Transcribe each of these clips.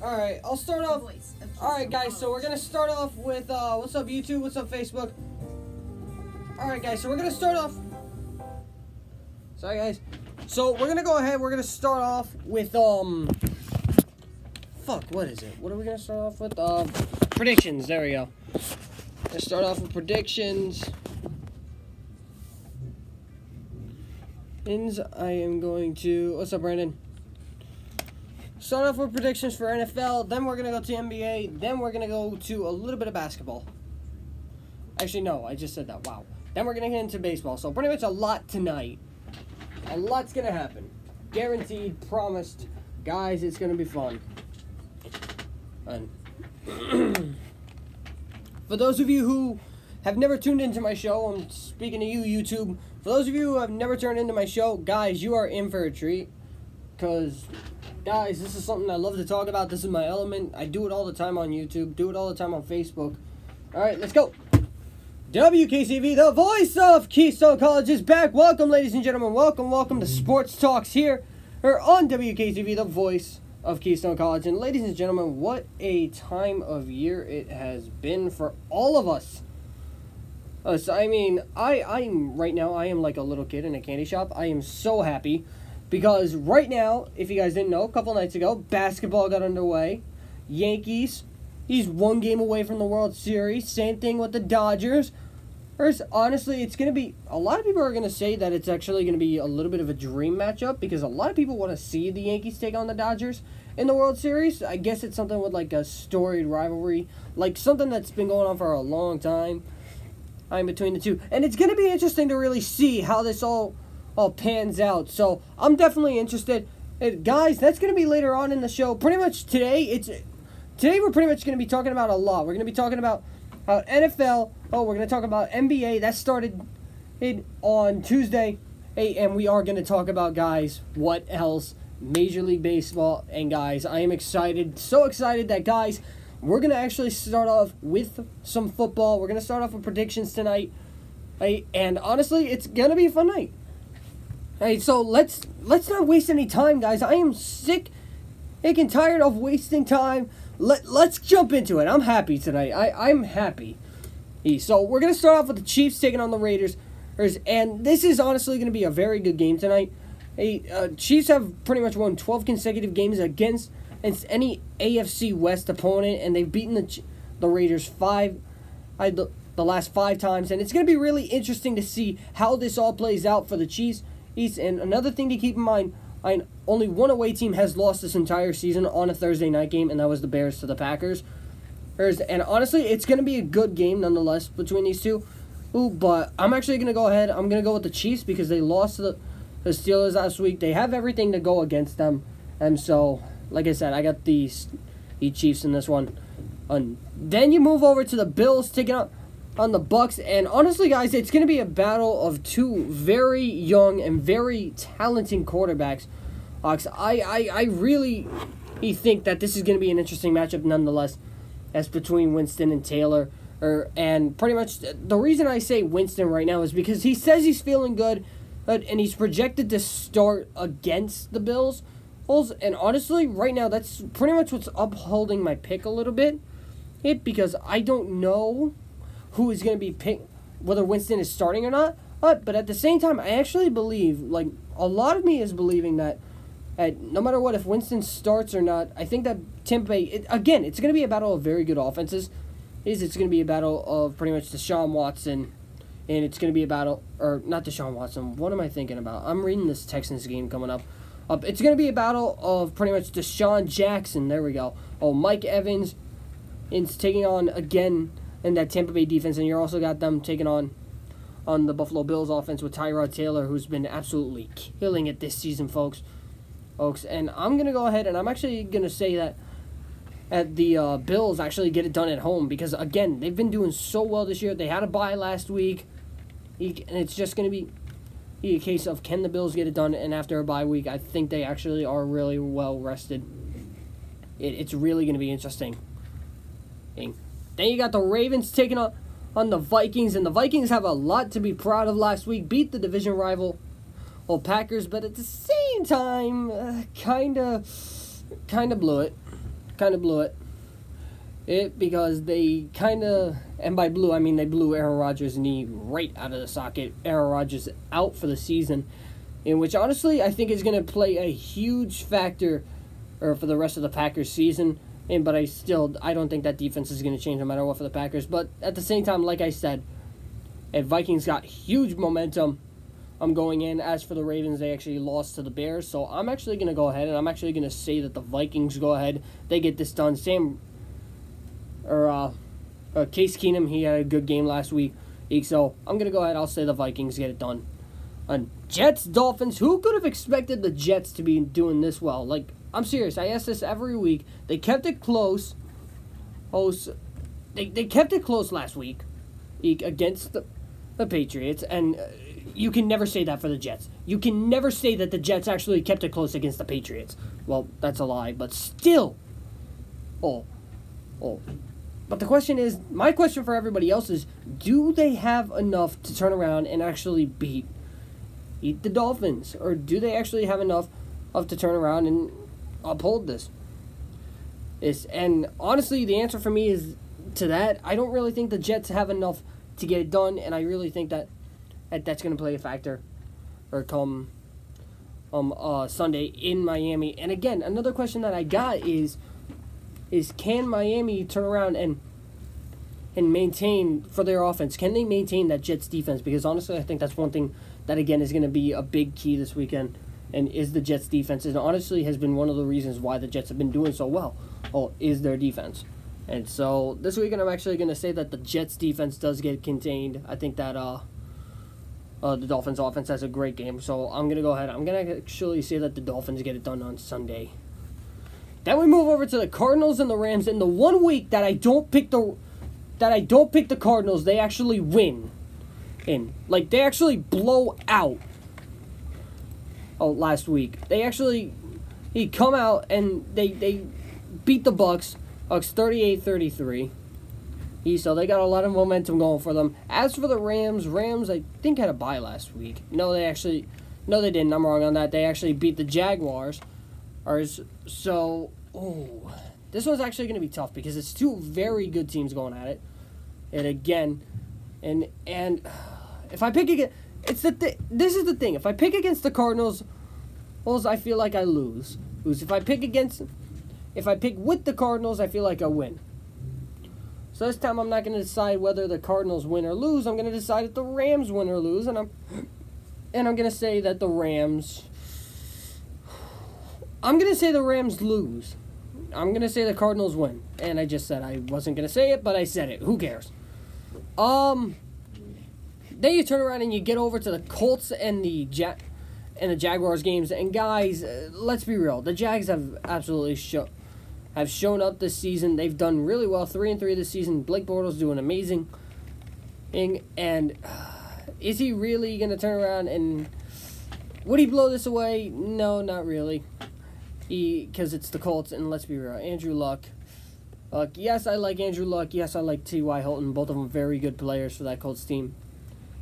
Alright, I'll start off. Alright, guys, so we're going to start off with, what's up, YouTube? What's up, Facebook? Alright, guys, so we're going to start off. Sorry, guys. So we're going to go ahead. We're going to start off with, fuck, what is it? What are we going to start off with? Predictions. There we go. Let's start off with predictions. I am going to, what's up, Brandon? Start off with predictions for NFL, then we're going to go to NBA, then we're going to go to a little bit of basketball. Actually, no, I just said that, wow. Then we're going to get into baseball, so pretty much a lot tonight. A lot's going to happen. Guaranteed, promised. Guys, it's going to be fun. And for those of you who have never tuned into my show, I'm speaking to you, YouTube. For those of you who have never tuned into my show, guys, you are in for a treat. Because, guys, this is something I love to talk about. This is my element. I do it all the time on YouTube. Do it all the time on Facebook. Alright, let's go. Wkcv, the voice of Keystone College, is back. Welcome, ladies and gentlemen. Welcome to Sports Talks here on Wkcv, the voice of Keystone College. And ladies and gentlemen, what a time of year it has been for all of us. So, I mean, I'm right now, I am like a little kid in a candy shop. I am so happy because right now, if you guys didn't know, a couple nights ago, basketball got underway. Yankees, he's one game away from the World Series. Same thing with the Dodgers. First, honestly, it's going to be, a lot of people are going to say that it's actually going to be a little bit of a dream matchup because a lot of people want to see the Yankees take on the Dodgers in the World Series. I guess it's something with like a storied rivalry, like something that's been going on for a long time. I'm between the two. And it's going to be interesting to really see how this all pans out. So, I'm definitely interested. And guys, that's going to be later on in the show. Pretty much today we're pretty much going to be talking about a lot. We're going to be talking about NFL. We're going to talk about NBA. That started on Tuesday. And we are going to talk about, guys, what else? Major League Baseball. And, guys, I am excited. So excited that, guys, we're going to actually start off with some football. We're going to start off with predictions tonight. And honestly, it's going to be a fun night. So let's not waste any time, guys. I am sick and tired of wasting time. Let's jump into it. I'm happy tonight. I'm happy. So we're going to start off with the Chiefs taking on the Raiders. And this is honestly going to be a very good game tonight. Chiefs have pretty much won 12 consecutive games against any AFC West opponent, and they've beaten the Raiders the last 5 times, and it's going to be really interesting to see how this all plays out for the Chiefs. And another thing to keep in mind, only one away team has lost this entire season on a Thursday night game, and that was the Bears to the Packers. And honestly, it's going to be a good game nonetheless between these two. But I'm actually going to go ahead. I'm going to go with the Chiefs because they lost to the Steelers last week. They have everything to go against them, and so, like I said, I got the Chiefs in this one. Then you move over to the Bills taking on the Bucks, and honestly, guys, it's going to be a battle of two very young and very talented quarterbacks. I really think that this is going to be an interesting matchup nonetheless. That's between Winston and Taylor. And pretty much the reason I say Winston right now is because he says he's feeling good, and he's projected to start against the Bills. And honestly, right now, that's pretty much what's upholding my pick a little bit. Because I don't know who is going to be picked, whether Winston is starting or not. But at the same time, I actually believe, like, a lot of me is believing that no matter what, if Winston starts or not, I think that Tampa Bay, again, it's going to be a battle of very good offenses. It's going to be a battle of pretty much Deshaun Watson, and it's going to be a battle, or not Deshaun Watson, what am I thinking about? I'm reading this Texans game coming up. It's going to be a battle of pretty much Deshaun Jackson, there we go. Mike Evans is taking on, again, in that Tampa Bay defense, and you also got them taking on the Buffalo Bills offense with Tyrod Taylor, who's been absolutely killing it this season, folks. And I'm going to go ahead, and I'm actually going to say that the Bills actually get it done at home because, again, they've been doing so well this year. They had a bye last week, and it's just going to be a case of can the Bills get it done, and after a bye week, I think they actually are really well rested. It's really going to be interesting. Then you got the Ravens taking on the Vikings, and the Vikings have a lot to be proud of last week. Beat the division rival Packers, but at the same time, kind of kind of blew it. Because they kind of, and by blew, I mean they blew Aaron Rodgers' knee right out of the socket. Aaron Rodgers out for the season, in which honestly I think is going to play a huge factor for the rest of the Packers season. But I don't think that defense is going to change no matter what for the Packers. But at the same time, like I said, Vikings got huge momentum. I'm going in. As for the Ravens, they actually lost to the Bears. So I'm actually going to go ahead and I'm actually going to say that the Vikings go ahead. They get this done. Case Keenum, he had a good game last week. So I'm going to go ahead. I'll say the Vikings get it done. On Jets, Dolphins, who could have expected the Jets to be doing this well? Like, I'm serious. I ask this every week. They kept it close. They kept it close last week against the Patriots. And you can never say that for the Jets. You can never say that the Jets actually kept it close against the Patriots. Well, that's a lie. But still. But the question is, my question for everybody else is, do they have enough to turn around and actually beat the Dolphins? Or do they actually have enough to turn around and uphold this? And honestly, the answer for me is to that. I don't really think the Jets have enough to get it done, and I really think that that's going to play a factor or come Sunday in Miami. And again, another question that I got is can Miami turn around and maintain for their offense? Can they maintain that Jets defense? Because honestly, I think that's one thing that, again, is going to be a big key this weekend, and is the Jets defense. And honestly has been one of the reasons why the Jets have been doing so well, is their defense. And so this weekend I'm actually going to say that the Jets defense does get contained. I think that the Dolphins offense has a great game. So I'm going to go ahead. I'm going to actually say that the Dolphins get it done on Sunday. Then we move over to the Cardinals and the Rams. In the 1 week that I don't pick the Cardinals, they actually win. They actually blow out. Last week he come out and they beat the Bucks 38-33. So they got a lot of momentum going for them. As for the Rams I think had a bye last week. No, they didn't. I'm wrong on that. They actually beat the Jaguars. So, this one's actually going to be tough because it's two very good teams going at it. And again, and if I pick again, this is the thing. If I pick against the Cardinals, I feel like I lose. If I pick with the Cardinals, I feel like I win. So this time I'm not going to decide whether the Cardinals win or lose. I'm going to decide if the Rams win or lose, and I'm going to say that the Rams. I'm going to say the Rams lose. I'm going to say the Cardinals win. And I just said I wasn't going to say it, but I said it. Who cares? Then you turn around and you get over to the Colts and the Jaguars games. And guys, let's be real. The Jags have absolutely shown up this season. They've done really well. 3-3 this season. Blake Bortles doing amazing. And is he really going to turn around and would he blow this away? No, not really. Because it's the Colts, and let's be real, Andrew Luck. Yes, I like Andrew Luck. Yes, I like T.Y. Hilton. Both of them very good players for that Colts team.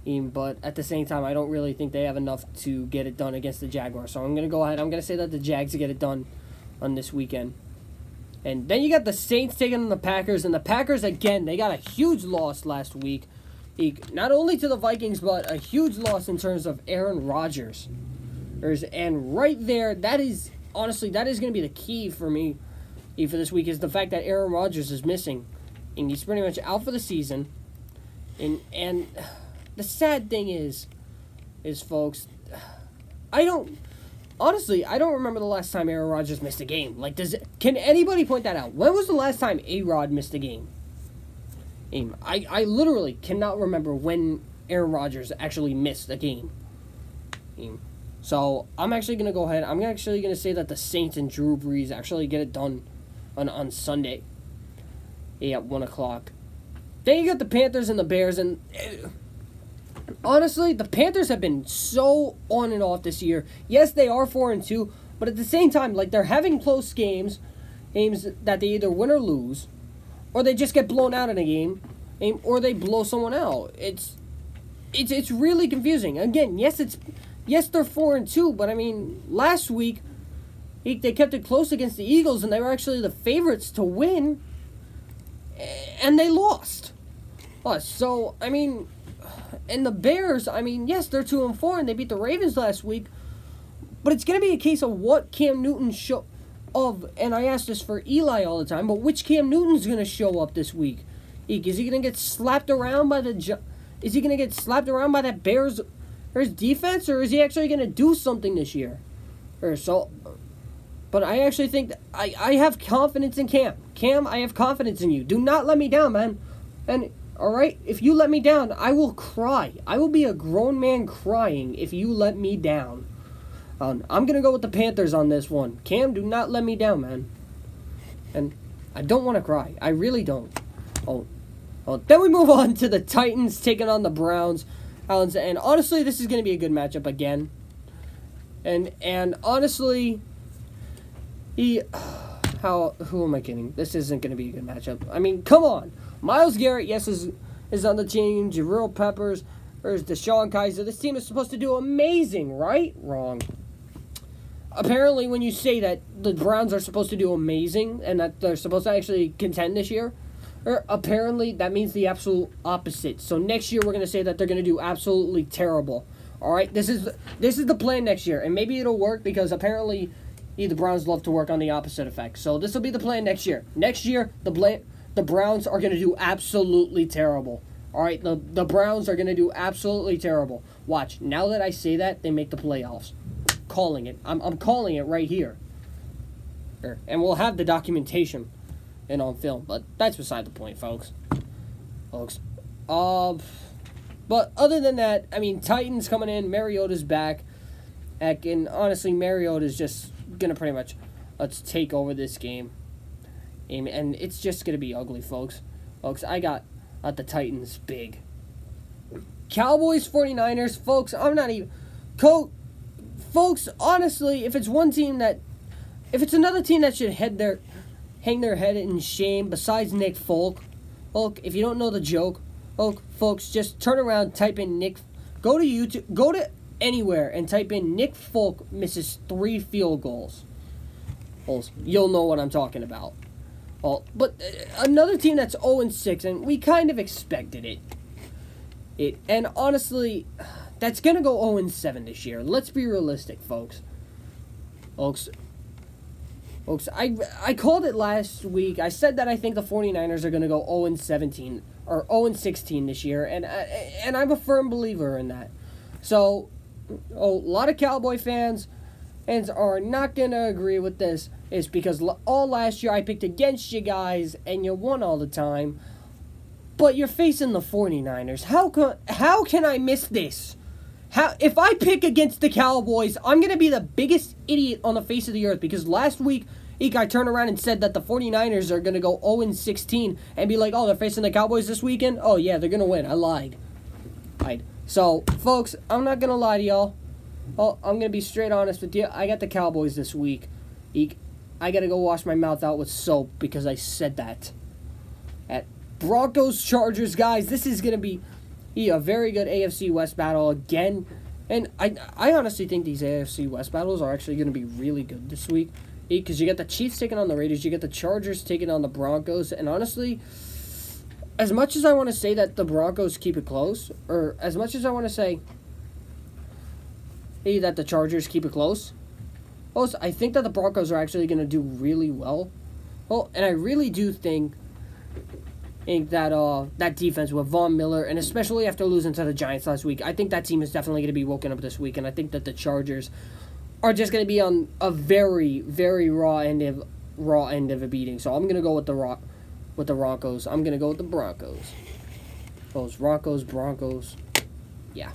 But at the same time, I don't really think they have enough to get it done against the Jaguars. So I'm going to go ahead. I'm going to say that the Jags get it done on this weekend. And then you got the Saints taking on the Packers. And the Packers, again, they got a huge loss last week. Not only to the Vikings, but a huge loss in terms of Aaron Rodgers. And right there, that is going to be the key for me for this week, is the fact that Aaron Rodgers is missing. And he's pretty much out for the season. And the sad thing is folks, I don't remember the last time Aaron Rodgers missed a game. Can anybody point that out? When was the last time A-Rod missed a game? I literally cannot remember when Aaron Rodgers actually missed a game. So I'm actually going to go ahead. I'm actually going to say that the Saints and Drew Brees actually get it done on Sunday at 1 o'clock. Then you got the Panthers and the Bears. And honestly, the Panthers have been so on and off this year. Yes, they are 4-2. But at the same time, they're having close games that they either win or lose. Or they just get blown out in a game. Or they blow someone out. It's really confusing. Again, yes, they're 4-2, but last week They kept it close against the Eagles, and they were actually the favorites to win, and they lost. So, I mean, and the Bears, I mean, yes, they're 2-4, and they beat the Ravens last week, but it's going to be a case of what Cam Newton and I ask this for Eli all the time, but which Cam Newton's going to show up this week? Is he going to get slapped around by that Bears defense, or is he actually going to do something this year? But I actually think that I have confidence in Cam. Cam, I have confidence in you. Do not let me down, man. And, alright, if you let me down, I will cry. I will be a grown man crying if you let me down. I'm going to go with the Panthers on this one. Cam, do not let me down, man. And I don't want to cry. I really don't. Then we move on to the Titans taking on the Browns. And honestly, this is going to be a good matchup again. And honestly, who am I kidding? This isn't going to be a good matchup. I mean, come on. Myles Garrett, yes, is on the team. Jabril Peppers, there's Deshaun Kaiser. This team is supposed to do amazing, right? Wrong. Apparently, when you say that the Browns are supposed to do amazing and that they're supposed to actually contend this year, apparently that means the absolute opposite. So next year, we're going to say that they're going to do absolutely terrible. All right? This is the plan next year, and maybe it'll work because apparently the Browns love to work on the opposite effect. So this will be the plan next year. Next year, the Browns are going to do absolutely terrible. All right? The Browns are going to do absolutely terrible. Watch. Now that I say that, they make the playoffs. Calling it. I'm calling it right here. And we'll have the documentation and on film. But that's beside the point, folks. But other than that, I mean, Titans coming in. Mariota's back. And honestly, Mariota's just going to pretty much let's take over this game. And it's just going to be ugly, folks. I got the Titans big. Cowboys, 49ers. Folks, I'm not even... Folks, honestly, if it's another team that should hang their head in shame besides Nick Folk, if you don't know the joke, folks, just turn around, type in go to YouTube, go to anywhere and type in Nick Folk misses 3 field goals. You'll know what I'm talking about. But another team that's 0-6, and we kind of expected it. And honestly, that's going to go 0-7 this year. Let's be realistic, folks. I called it last week. I said that I think the 49ers are going to go 0-17 or 0-16 this year, and I'm a firm believer in that. So, a lot of Cowboy fans are not going to agree with this. It's because all last year I picked against you guys, and you won all the time. But you're facing the 49ers. How can I miss this? If I pick against the Cowboys, I'm going to be the biggest idiot on the face of the earth, because last week I turned around and said that the 49ers are going to go 0-16 and be like, oh, they're facing the Cowboys this weekend? Oh, yeah, they're going to win. I lied. So, folks, I'm not going to lie to y'all. I'm going to be straight honest with you. I got the Cowboys this week. I got to go wash my mouth out with soap because I said that. At Broncos, Chargers, guys, this is going to be a very good AFC West battle again. And I honestly think these AFC West battles are actually going to be really good this week. Because you got the Chiefs taking on the Raiders. You got the Chargers taking on the Broncos. And honestly, as much as I want to say that the Broncos keep it close, or as much as I want to say that the Chargers keep it close, also, I think that the Broncos are actually going to do really well. And I really do think that defense with Von Miller, and especially after losing to the Giants last week, I think that team is definitely going to be woken up this week, and I think that the Chargers are just going to be on a very, very raw end of a beating. So I'm going to go with the Broncos. I'm going to go with the Broncos. Those Broncos. Yeah.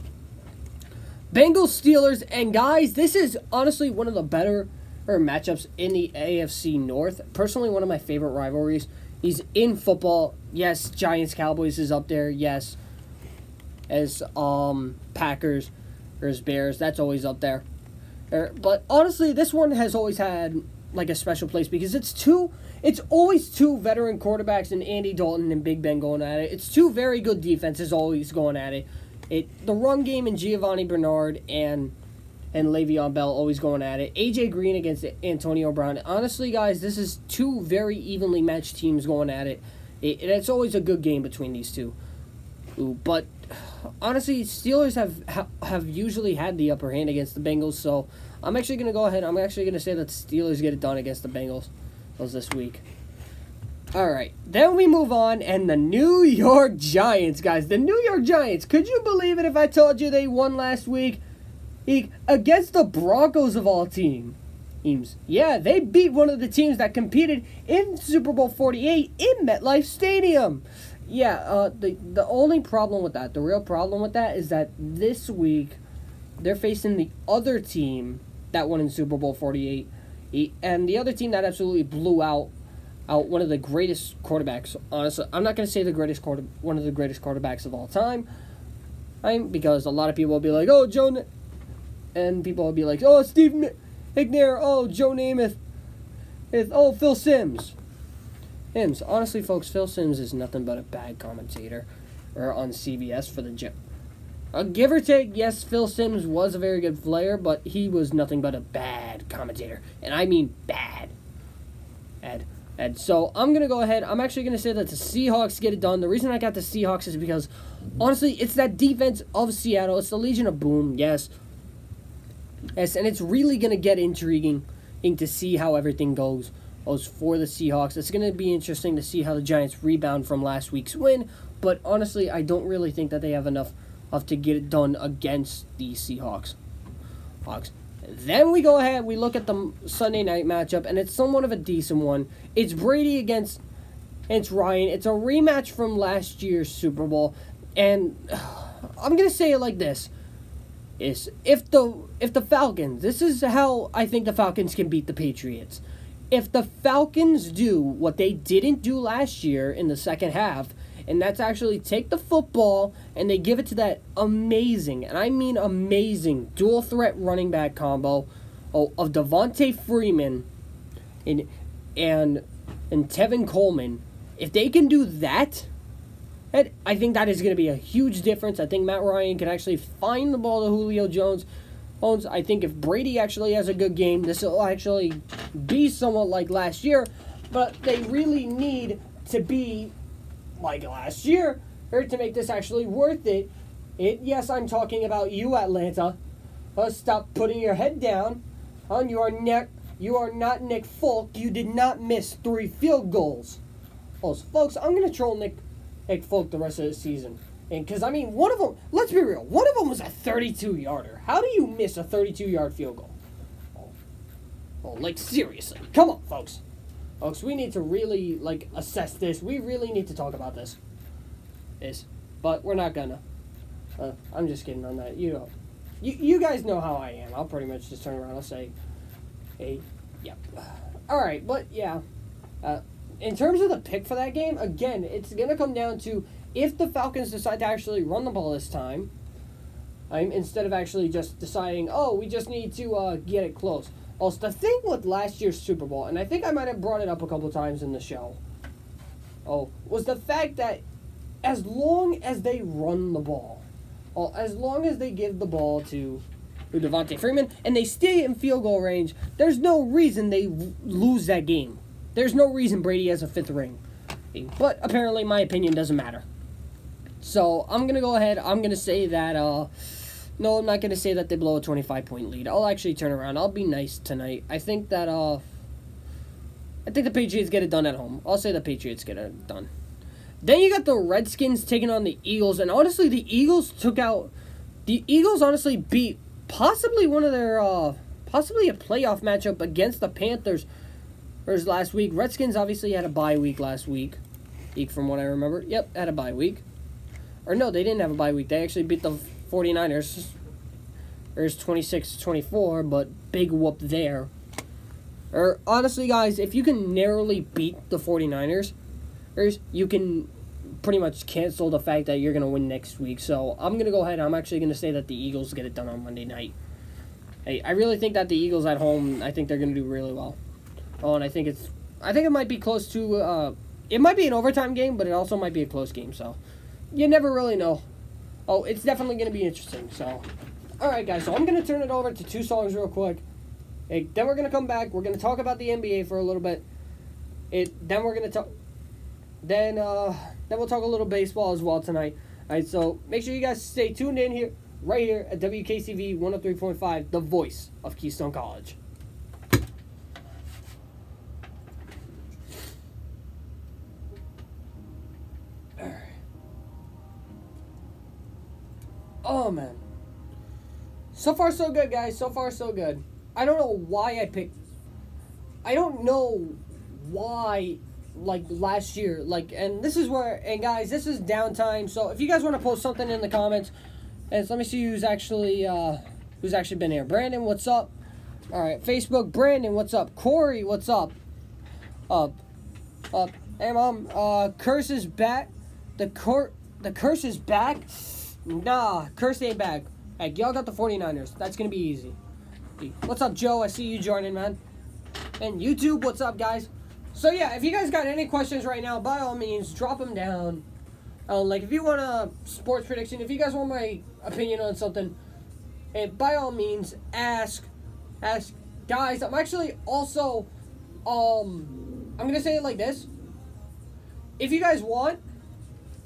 Bengals, Steelers, and guys, this is honestly one of the better matchups in the AFC North. Personally, one of my favorite rivalries. He's in football. Yes, Giants, Cowboys is up there. Yes, as Packers or as Bears, that's always up there. But honestly, this one has always had like a special place because it's always two veteran quarterbacks and Andy Dalton and Big Ben going at it. It's two very good defenses always going at it. The run game and Giovanni Bernard and and Le'Veon Bell always going at it. AJ Green against Antonio Brown. Honestly, guys, this is two very evenly matched teams going at it. It's always a good game between these two. But honestly, Steelers have usually had the upper hand against the Bengals, so I'm actually going to go ahead. I'm actually going to say that the Steelers get it done against the Bengals this week. All right, then we move on, and the New York Giants, guys. The New York Giants. Could you believe it if I told you they won last week? Against the Broncos of all teams. Yeah, they beat one of the teams that competed in Super Bowl 48 in MetLife Stadium. Yeah, the only problem with that, the real problem with that, is that this week they're facing the other team that won in Super Bowl 48, and the other team that absolutely blew out one of the greatest quarterbacks. Honestly, I'm not going to say one of the greatest quarterbacks of all time, because a lot of people will be like, oh, Joe, and people will be like, oh, Steve McNair, oh, Joe Namath, oh, Phil Simms. Honestly, folks, Phil Simms is nothing but a bad commentator on CBS for the Jets. Give or take, yes, Phil Simms was a very good player, but he was nothing but a bad commentator. And I mean bad. And so I'm going to go ahead. I'm actually going to say that the Seahawks get it done. The reason I got the Seahawks is because, honestly, it's that defense of Seattle. It's the Legion of Boom, yes. Yes, and it's really going to get intriguing to see how everything goes for the Seahawks. It's going to be interesting to see how the Giants rebound from last week's win, but honestly, I don't really think that they have enough to get it done against the Seahawks. Then we go ahead, we look at the Sunday night matchup, and it's somewhat of a decent one. It's Brady against Ryan. It's a rematch from last year's Super Bowl, and I'm going to say it like this. If the Falcons, this is how I think the Falcons can beat the Patriots. If the Falcons do what they didn't do last year in the second half, and that's actually take the football and they give it to that amazing, and I mean amazing, dual threat running back combo of Devontae Freeman and Tevin Coleman, if they can do that, I think that is going to be a huge difference. I think Matt Ryan can actually find the ball to Julio Jones. I think if Brady actually has a good game, this will actually be somewhat like last year, but they really need to be like last year to make this actually worth it. Yes, I'm talking about you, Atlanta. Stop putting your head down on your neck. You are not Nick Folk. You did not miss 3 field goals. Also, folks, I'm going to troll Nick Folk the rest of the season. Because, I mean, one of them, let's be real, one of them was a 32-yarder. How do you miss a 32-yard field goal? Like, seriously. Come on, folks. Folks, we need to really, assess this. We really need to talk about this. But we're not gonna. I'm just kidding on that. You guys know how I am. I'll pretty much just turn around and say, hey, yeah. Alright, but, yeah. In terms of the pick for that game, again, it's going to come down to if the Falcons decide to actually run the ball this time, instead of actually just deciding, oh, we just need to get it close. Also, the thing with last year's Super Bowl, and I think I might have brought it up a couple times in the show, was the fact that as long as they run the ball, as long as they give the ball to Devontae Freeman, and they stay in field goal range, there's no reason they lose that game. There's no reason Brady has a 5th ring. But apparently my opinion doesn't matter. So I'm going to go ahead. I'm going to say that, no, I'm not going to say that they blow a 25-point lead. I'll actually turn around. I'll be nice tonight. I think that, I think the Patriots get it done at home. I'll say the Patriots get it done. Then you got the Redskins taking on the Eagles. And honestly, the Eagles honestly beat possibly one of their, possibly a playoff matchup against the Panthers last week. Redskins obviously had a bye week last week, from what I remember. Yep, had a bye week. Or no, they didn't have a bye week. They actually beat the 49ers. There's 26-24, but big whoop there. Honestly, guys, if you can narrowly beat the 49ers, you can pretty much cancel the fact that you're going to win next week. So I'm going to go ahead. I'm actually going to say that the Eagles get it done on Monday night. Hey, I really think that the Eagles at home, I think they're going to do really well. And I think it might be close to, it might be an overtime game, but it also might be a close game, so you never really know. It's definitely going to be interesting, so Alright, guys, so I'm going to turn it over to 2 songs real quick. Then we're going to come back. We're going to talk about the NBA for a little bit. Then we're going to talk... Then we'll talk a little baseball as well tonight. Alright, so make sure you guys stay tuned in here, right here at Wkcv 103.5, the voice of Keystone College. Oh, man. So far, so good, guys. So far, so good. I don't know why I picked... I don't know why, like, last year. Like, and this is where... And, guys, this is downtime. So, if you guys want to post something in the comments... And so let me see who's actually been here. Brandon, what's up? All right, Facebook. Brandon, what's up? Corey, what's up? Hey, Mom. Curse is back. The curse is back? Nah, curse ain't back. Hey, y'all got the 49ers. That's going to be easy. What's up, Joe? I see you joining, man. And YouTube, what's up, guys? So, yeah, if you guys got any questions right now, by all means, drop them down. Like, if you want a sports prediction, if you guys want my opinion on something, and by all means, ask. Guys, I'm actually also, I'm going to say it like this. If you guys want,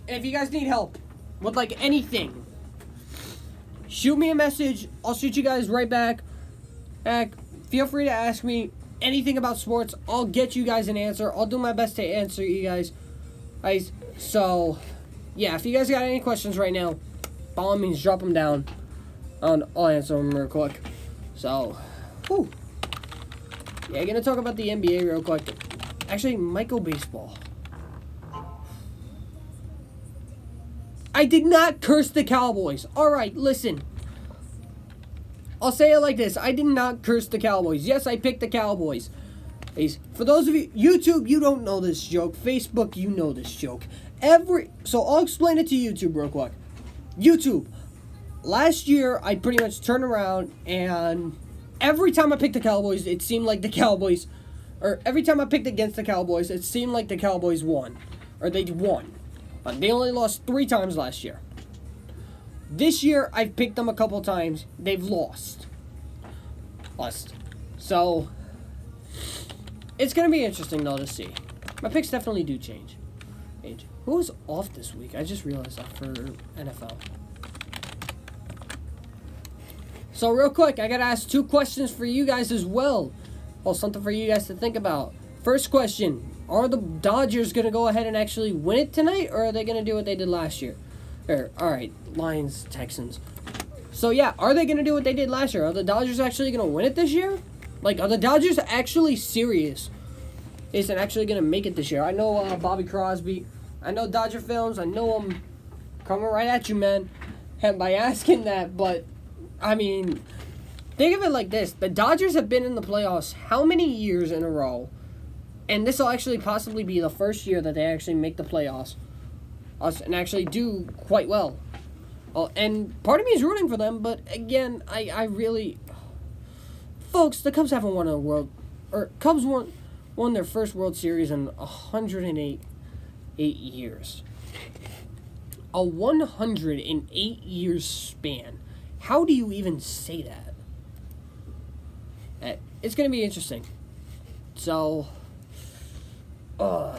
and if you guys need help with, like, anything, shoot me a message. I'll shoot you guys right back. Feel free to ask me anything about sports. I'll get you guys an answer. I'll do my best to answer you guys. So, yeah, if you guys got any questions right now, by all means, drop them down. I'll answer them real quick. So, whew. Yeah, gonna talk about the NBA real quick. Actually, might go baseball. I did not curse the Cowboys. Alright, listen. I'll say it like this. I did not curse the Cowboys. Yes, I picked the Cowboys. For those of you, YouTube, you don't know this joke. Facebook, you know this joke. So I'll explain it to YouTube real quick. YouTube, last year, I pretty much turned around and every time I picked the Cowboys, it seemed like the Cowboys, or every time I picked against the Cowboys, it seemed like the Cowboys won. Or they won. They only lost 3 times last year. This year, I've picked them a couple times. They've lost. So, it's going to be interesting, though, to see. My picks definitely do change. Who was off this week? I just realized that for NFL. So, real quick, I got to ask 2 questions for you guys as well. Well, something for you guys to think about. First question. Are the Dodgers going to go ahead and actually win it tonight, or are they going to do what they did last year? Alright, Lions, Texans. So, yeah, are they going to do what they did last year? Are the Dodgers actually going to win it this year? Like, are the Dodgers actually serious? Is it actually going to make it this year? I know Bobby Crosby. I know Dodger films. I know I'm coming right at you, man, by asking that. But, I mean, think of it like this. The Dodgers have been in the playoffs how many years in a row? And this will actually possibly be the first year that they actually make the playoffs and actually do quite well. And part of me is rooting for them, but again, I really... Folks, the Cubs haven't won a world... Or Cubs won their first World Series in 108 years. A 108 years span. How do you even say that? It's going to be interesting. So... Oh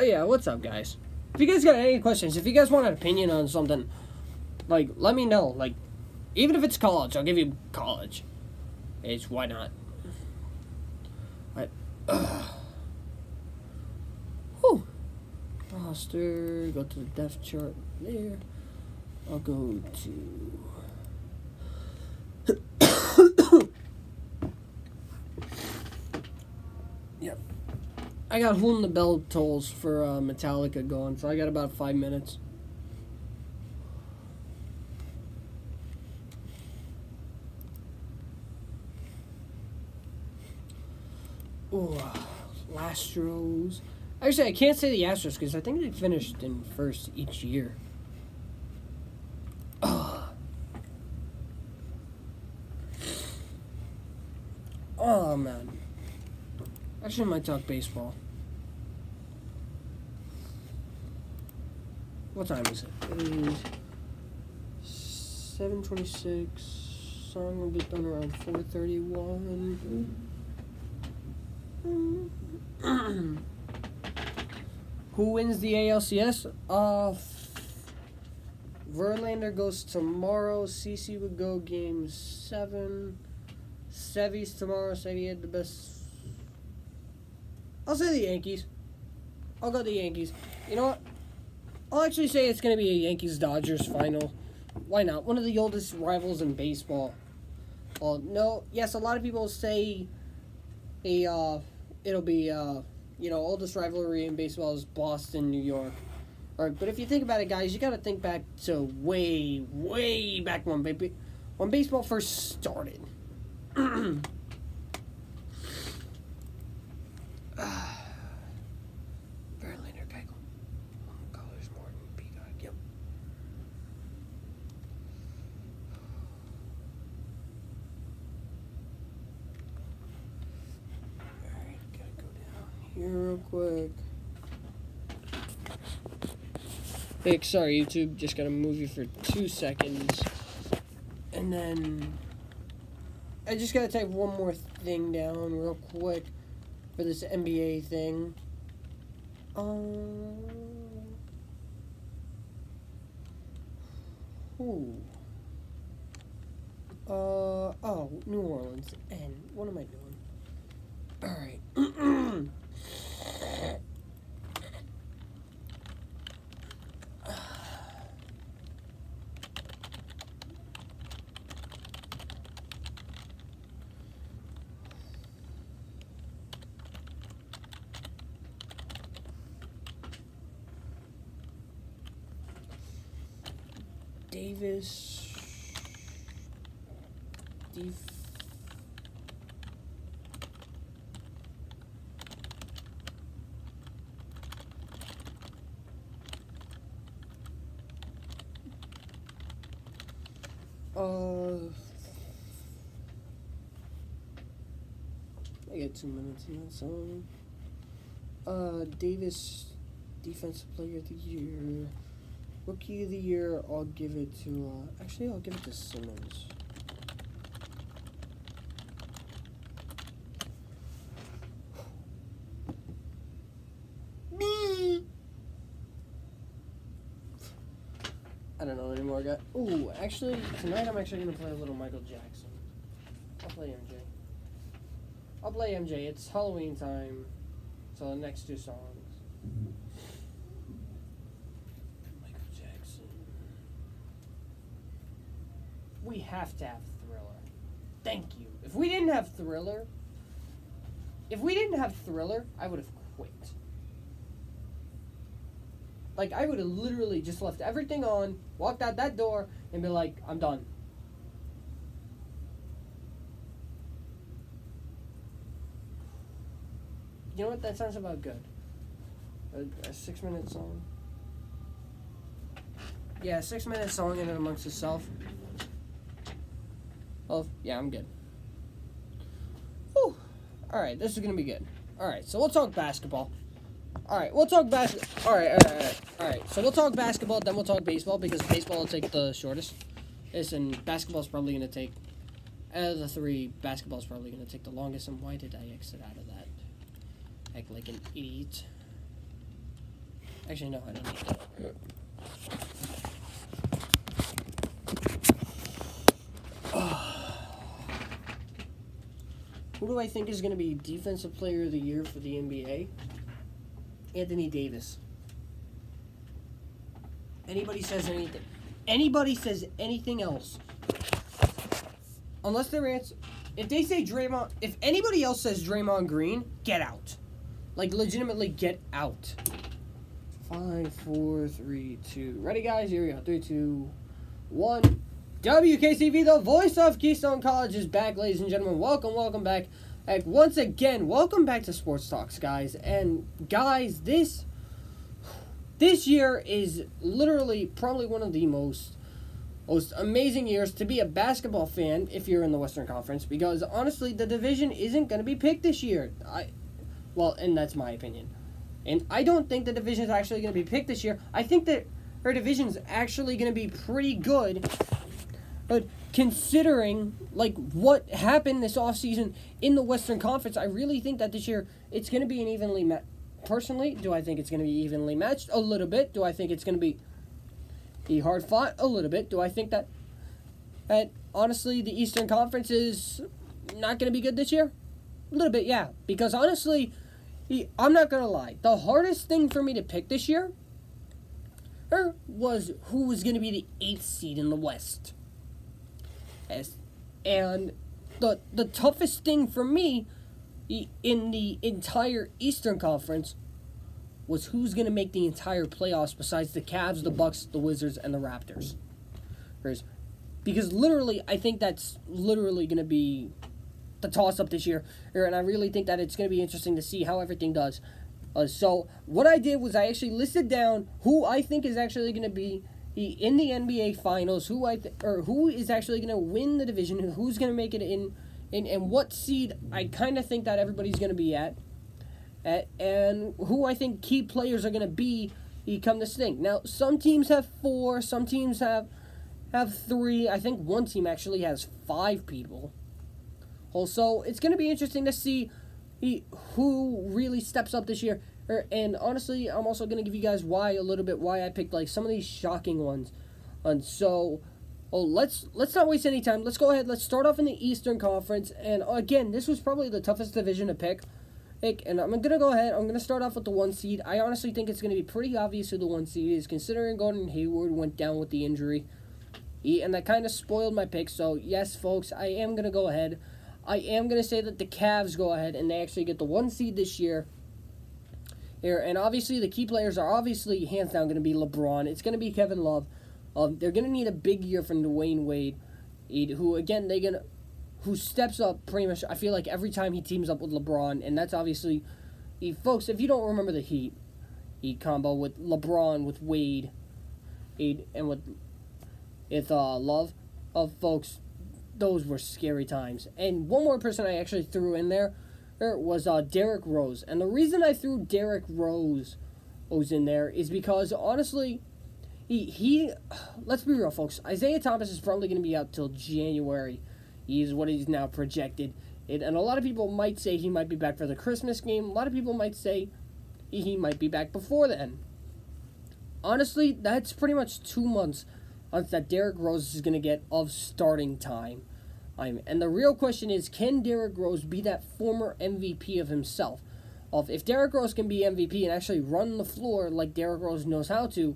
yeah, what's up, guys? If you guys got any questions, if you guys want an opinion on something, like, let me know. Like, even if it's college, I'll give you college. Why not? Whew. Roster, go to the depth chart there. I'll go to... Yep. I got Whom the Bell Tolls for Metallica going, so I got about 5 minutes. Ooh, Astros. Actually, I can't say the Astros because I think they finished in first each year. Oh, man. Actually, I might talk baseball. What time is it? It is 7:26. song will be done around 4:31. Who wins the ALCS? Verlander goes tomorrow. CC would go game 7. Sevy's tomorrow. Sevy had the best. I'll say the Yankees. I'll go the Yankees. You know what? I'll actually say it's going to be a Yankees-Dodgers final. Why not? One of the oldest rivals in baseball. Well, no. Yes, a lot of people say it'll be, oldest rivalry in baseball is Boston, New York. All right, but if you think about it, guys, you got to think back to way, way back when baseball first started. Verlander, Keuchel, Colors, Morton, Peacock, yep. Alright, gotta go down here real quick. Hey, sorry, YouTube, just gotta move you for 2 seconds. And then I just gotta type one more thing down real quick for this NBA thing. New Orleans. And what am I doing? Alright. Davis. I get 2 minutes in that song. Davis, Defensive Player of the Year. Rookie of the Year, I'll give it to, actually, I'll give it to Simmons. I don't know anymore, guys. Ooh, actually, tonight I'm actually going to play a little Michael Jackson. I'll play MJ. I'll play MJ. It's Halloween time, so the next 2 songs. We have to have Thriller. Thank you. If we didn't have Thriller, I would have quit. Like, I would have literally just left everything on, walked out that door, and be like, I'm done. You know what? That sounds about good. A 6-minute song. Yeah, a 6-minute song in and amongst itself. Oh, yeah, I'm good. Whew. Alright, this is going to be good. Alright, so we'll talk basketball. Alright, we'll talk basketball. Alright, so we'll talk basketball, then we'll talk baseball, because baseball will take the shortest. Listen, basketball's probably going to take, out of the 3, basketball's probably going to take the longest, and why did I exit out of that? Act like an idiot. Actually, no, I don't need that. Who do I think is going to be Defensive Player of the Year for the NBA? Anthony Davis. Anybody says anything else, unless they're if they say Draymond, if anybody else says Draymond Green, get out. Like, legitimately get out. 5, 4, 3, 2. Ready, guys? Here we go. 3, 2, 1. Wkcv, the voice of Keystone College, is back, ladies and gentlemen. Welcome back. Once again, welcome back to Sports Talks, guys. And, guys, this year is literally probably one of the most amazing years to be a basketball fan if you're in the Western Conference, because, honestly, the division isn't going to be picked this year. And that's my opinion. And I don't think the division is actually going to be picked this year. I think that our division's actually going to be pretty good. But considering, like, what happened this offseason in the Western Conference, I really think that this year it's going to be an evenly Personally, do I think it's going to be evenly matched? A little bit. Do I think it's going to be hard fought? A little bit. Do I think that honestly, the Eastern Conference is not going to be good this year? A little bit, yeah. Because honestly, I'm not going to lie. The hardest thing for me to pick this year was who was going to be the 8th seed in the West. And the toughest thing for me in the entire Eastern Conference was who's going to make the entire playoffs besides the Cavs, the Bucks, the Wizards, and the Raptors. Because literally, I think that's literally going to be the toss-up this year. And I really think that it's going to be interesting to see how everything does. So what I did was I actually listed down who I think is actually going to be in the NBA Finals, who is actually going to win the division, who's going to make it in, and what seed I kind of think that everybody's going to be at, and who I think key players are going to be come this thing. Now, some teams have 4, some teams have 3. I think one team actually has 5 people. Also, it's going to be interesting to see who really steps up this year. And honestly, I'm also going to give you guys why I picked like some of these shocking ones. And so, let's not waste any time. Let's go ahead. Let's start off in the Eastern Conference. And again, this was probably the toughest division to pick. And I'm going to go ahead. I'm going to start off with the 1 seed. I honestly think it's going to be pretty obvious who the 1 seed is, considering Gordon Hayward went down with the injury. And that kind of spoiled my pick. So, yes, folks, I am going to go ahead. I am going to say that the Cavs go ahead and they actually get the 1 seed this year. And obviously, the key players are obviously, hands down, going to be LeBron. It's going to be Kevin Love. They're going to need a big year from Dwayne Wade, who, again, who steps up pretty much, I feel like, every time he teams up with LeBron. And that's obviously, folks, if you don't remember the Heat combo with LeBron, with Wade, and with Love, folks, those were scary times. And one more person I actually threw in there was Derrick Rose. And the reason I threw Derrick Rose in there is because, honestly, he let's be real, folks. Isaiah Thomas is probably going to be out till January. He is what he's now projected. And a lot of people might say he might be back for the Christmas game. A lot of people might say he might be back before then. Honestly, that's pretty much 2 months that Derrick Rose is going to get of starting time. And the real question is, can Derrick Rose be that former MVP of himself? If Derrick Rose can be MVP and actually run the floor like Derrick Rose knows how to,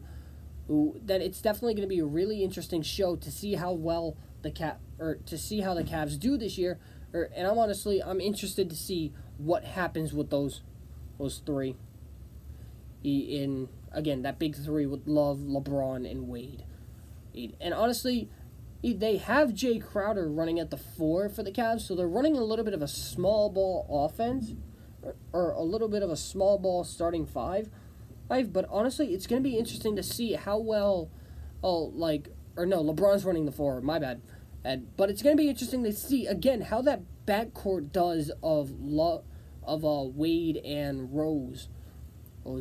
then it's definitely going to be a really interesting show to see how well the Cavs do this year. And I'm interested to see what happens with those 3. In again, that big 3 with Love, LeBron, and Wade. And honestly, they have Jay Crowder running at the 4 for the Cavs, so they're running a little bit of a small ball offense, or a little bit of a small ball starting 5. But honestly, it's going to be interesting to see how well, LeBron's running the 4, my bad. But it's going to be interesting to see, again, how that backcourt does of Wade and Rose.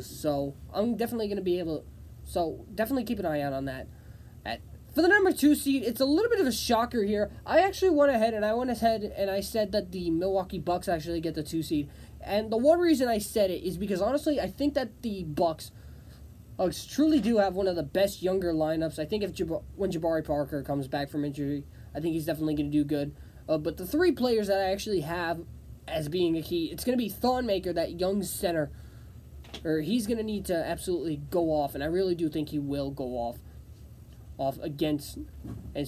So I'm definitely going to be able, so definitely keep an eye out on that. For the number 2 seed, it's a little bit of a shocker here. I actually went ahead and I said that the Milwaukee Bucks actually get the 2 seed. And the one reason I said it is because, honestly, I think that the Bucks truly do have one of the best younger lineups. I think when Jabari Parker comes back from injury, I think he's definitely going to do good. But the 3 players that I actually have as being a key, it's going to be Thonmaker, that young center. He's going to need to absolutely go off, and I really do think he will go off against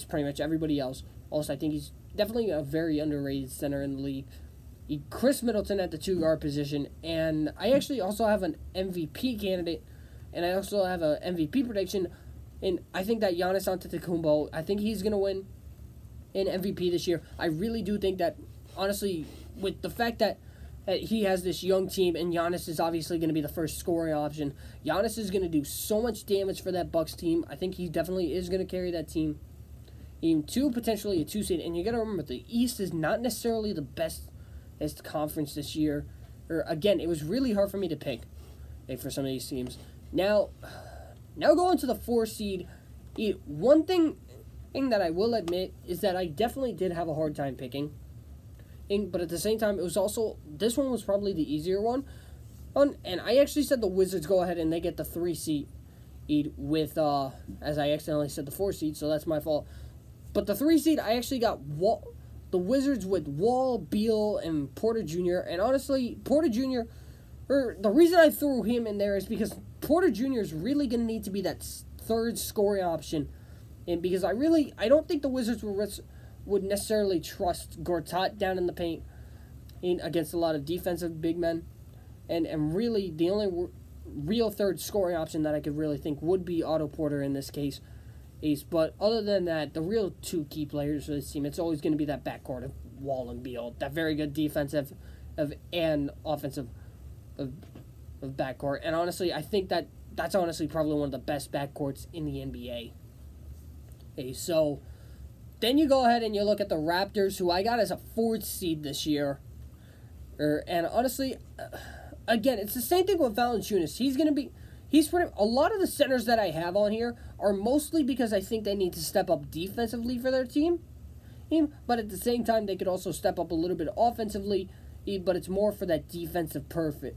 pretty much everybody else. Also, I think he's definitely a very underrated center in the league. Chris Middleton at the 2-guard position, and I actually also have an MVP candidate, and I also have an MVP prediction, and I think that Giannis Antetokounmpo, I think he's going to win an MVP this year. I really do think that, honestly, with the fact that he has this young team, and Giannis is obviously going to be the first scoring option. Giannis is going to do so much damage for that Bucks team. I think he definitely is going to carry that team into potentially a 2 seed. And you got to remember, the East is not necessarily the best conference this year. Again, it was really hard for me to pick for some of these teams. Now going to the 4 seed. One thing thing that I will admit is that I definitely did have a hard time picking. But at the same time, it was also, this one was probably the easier one. And I actually said the Wizards go ahead and they get the 3 seed with, as I accidentally said the 4 seed, so that's my fault. But the 3 seed, I actually got the Wizards with Wall, Beal, and Porter Jr. And honestly, Porter Jr., the reason I threw him in there is because Porter Jr. is really going to need to be that third scoring option. And because I don't think the Wizards would necessarily trust Gortat down in the paint against a lot of defensive big men. And really, the only real third scoring option that I could really think would be Otto Porter in this case. But other than that, the real 2 key players for this team, it's always going to be that backcourt of Wall and Beal. That very good defensive and offensive of backcourt. And honestly, I think that's honestly probably one of the best backcourts in the NBA. So then you go ahead and you look at the Raptors, who I got as a 4th seed this year. And honestly, again, it's the same thing with Valanciunas. A lot of the centers that I have on here are mostly because I think they need to step up defensively for their team. But at the same time, they could also step up a little bit offensively. But it's more for that defensive purpose.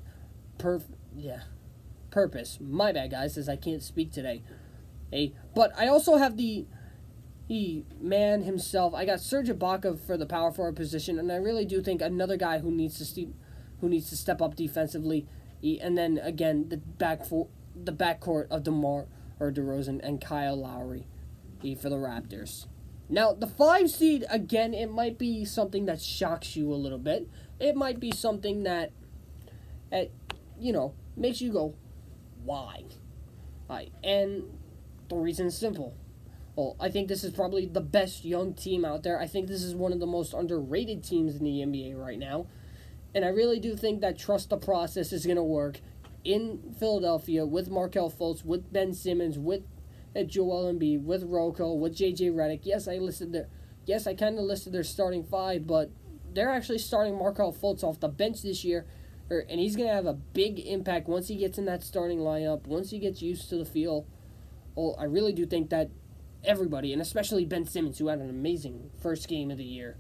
My bad, guys, as I can't speak today. But I also have the man himself. I got Serge Ibaka for the power forward position, and I really do think another guy who needs to step up defensively. And then again, the backcourt of DeMar or DeRozan and Kyle Lowry for the Raptors. Now, the 5 seed, again, it might be something that shocks you a little bit. It might be something that makes you go, why? And the reason is simple. Well, I think this is probably the best young team out there. I think this is one of the most underrated teams in the NBA right now. And I really do think that trust the process is going to work in Philadelphia with Markelle Fultz, with Ben Simmons, with Joel Embiid, with Rocco, with J.J. Redick. Yes, I kind of listed their starting 5, but they're actually starting Markelle Fultz off the bench this year. And he's going to have a big impact once he gets in that starting lineup, once he gets used to the feel. Well, I really do think that everybody, and especially Ben Simmons, who had an amazing first game of the year.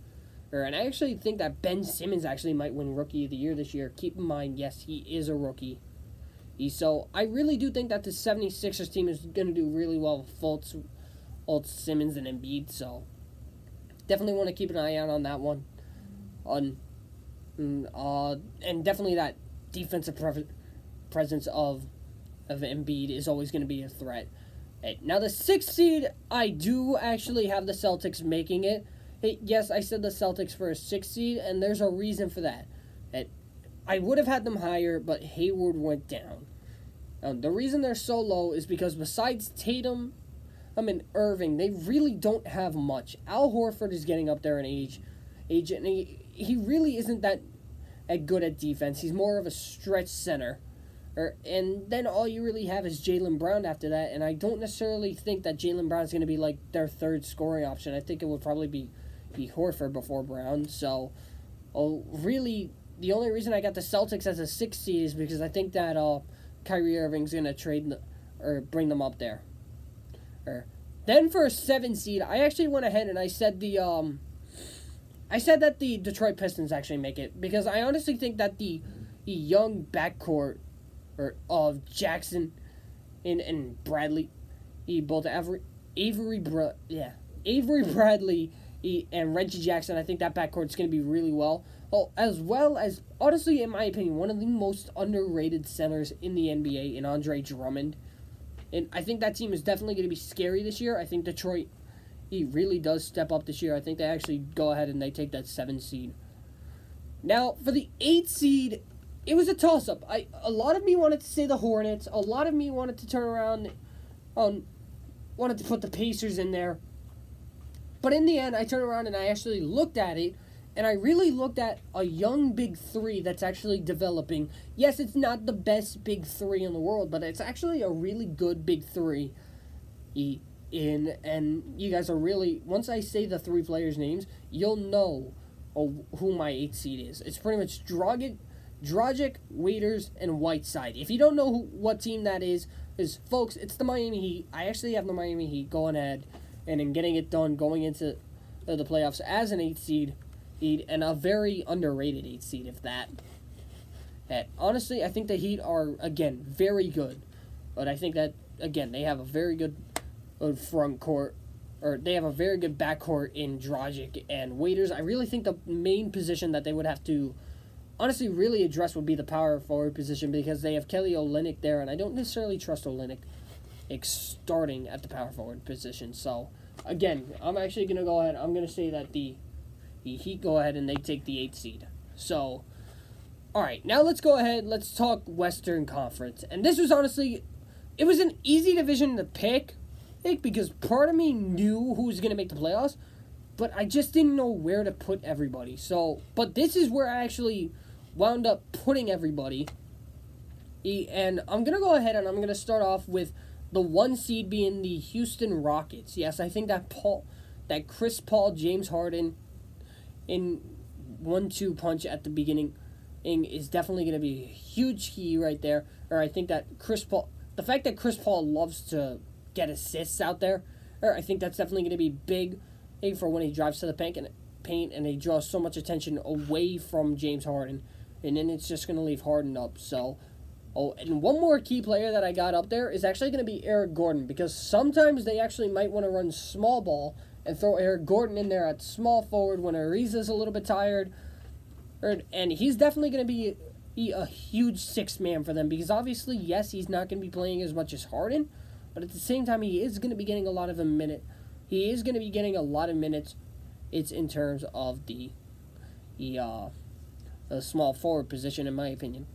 And I actually think that Ben Simmons actually might win Rookie of the Year this year. Keep in mind, yes, he is a rookie. So I really do think that the 76ers team is going to do really well with Fultz, Simmons, and Embiid. So definitely want to keep an eye out on that one. And definitely that defensive presence of Embiid is always going to be a threat. Now the 6th seed, I do actually have the Celtics making it. Yes, I said the Celtics for a 6th seed, and there's a reason for that. I would have had them higher, but Hayward went down. The reason they're so low is because besides Tatum, Irving, they really don't have much. Al Horford is getting up there in age, and he really isn't that good at defense. He's more of a stretch center. And then all you really have is Jaylen Brown after that, and I don't necessarily think that Jaylen Brown is going to be like their third scoring option. I think it would probably be Horford before Brown. So, really, the only reason I got the Celtics as a 6th seed is because I think that Kyrie Irving's going to bring them up there. Then for a 7th seed, I actually went ahead and I said that the Detroit Pistons actually make it, because I honestly think that the young backcourt of Jackson and Bradley, both Avery Bradley and Reggie Jackson, I think that backcourt is going to be really well. As well as, honestly, in my opinion, one of the most underrated centers in the NBA in Andre Drummond. And I think that team is definitely going to be scary this year. I think Detroit, he really does step up this year. I think they actually go ahead and they take that 7th seed. Now, for the 8th seed, it was a toss-up. A lot of me wanted to say the Hornets. A lot of me wanted to turn around, wanted to put the Pacers in there. But in the end, I turned around and I actually looked at it, and I really looked at a young big 3 that's actually developing. Yes, it's not the best big 3 in the world, but it's actually a really good big 3. And you guys are really, once I say the 3 players' names, you'll know who my 8th seed is. It's pretty much Dragic, Waiters, and Whiteside. If you don't know what team that is folks, it's the Miami Heat. I actually have the Miami Heat going ahead and in getting it done, going into the playoffs as an 8th seed, and a very underrated 8th seed, if that. And honestly, I think the Heat are, again, very good. But I think that, again, they have a very good front court, or they have a very good backcourt in Dragic and Waiters. I really think the main position that they would have to honestly really address would be the power forward position, because they have Kelly Olynyk there, and I don't necessarily trust Olynyk starting at the power forward position. So, again, I'm actually going to go ahead. I'm going to say that the Heat go ahead and they take the 8th seed. So, all right, now let's go ahead. Let's talk Western Conference. And this was honestly, it was an easy division to pick, because part of me knew who was going to make the playoffs, but I just didn't know where to put everybody. So, but this is where I actually wound up putting everybody. And I'm going to go ahead and I'm going to start off with the 1 seed being the Houston Rockets. Yes, I think that Chris Paul, James Harden in 1-2 punch at the beginning is definitely going to be a huge key right there. Or I think that the fact that Chris Paul loves to get assists out there, or I think that's definitely going to be big for when he drives to the paint and he draws so much attention away from James Harden, and then it's just going to leave Harden up. So, and one more key player that I got up there is actually going to be Eric Gordon, because sometimes they actually might want to run small ball and throw Eric Gordon in there at small forward when Ariza's a little bit tired, and he's definitely going to be a huge 6th man for them, because obviously, yes, he's not going to be playing as much as Harden, but at the same time, he is going to be getting a lot of He is going to be getting a lot of minutes. It's in terms of the small forward position, in my opinion.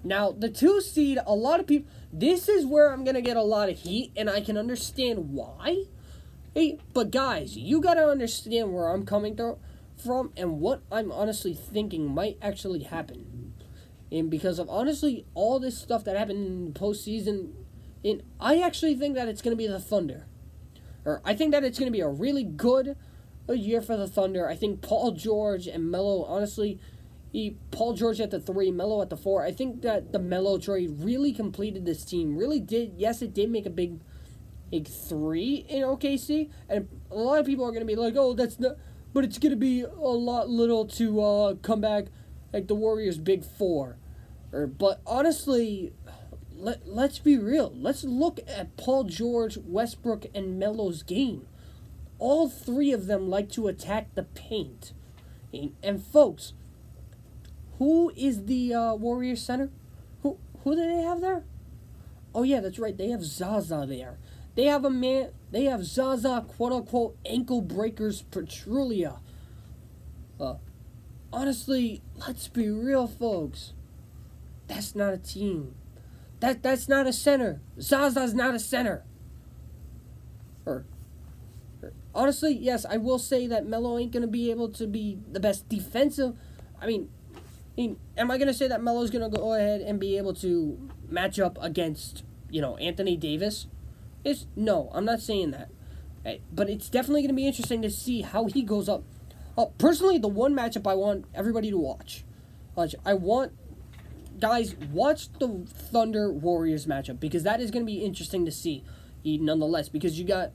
Now, the 2 seed, a lot of people, this is where I'm going to get a lot of heat, and I can understand why. Hey, but guys, you got to understand where I'm coming from and what I'm honestly thinking might actually happen. And because of, honestly, all this stuff that happened in the postseason, I actually think that it's going to be the Thunder. Or I think that it's going to be a really good year for the Thunder. I think Paul George and Melo, honestly, Paul George at the 3, Melo at the 4. I think that the Melo trade really completed this team. Really did. Yes, it did make a big 3 in OKC. And a lot of people are going to be like, oh, that's not. But it's going to be a lot little to come back like the Warriors' big 4. But honestly, let's be real. Let's look at Paul George, Westbrook, and Melo's game. All 3 of them like to attack the paint. And folks, who is the Warriors center? Who do they have there? Oh yeah, that's right. They have Zaza there. They have Zaza, quote unquote, ankle breakers Petrulia. Honestly, let's be real, folks. That's not a team. That's not a center. Zaza's not a center. Honestly, yes, I will say that Melo ain't going to be able to be the best defensive. I mean, am I going to say that Melo's going to go ahead and be able to match up against, Anthony Davis? No, I'm not saying that. But it's definitely going to be interesting to see how he goes up. Personally, the one matchup I want everybody to watch. Guys, watch the Thunder Warriors matchup, because that is going to be interesting to see, nonetheless. Because you got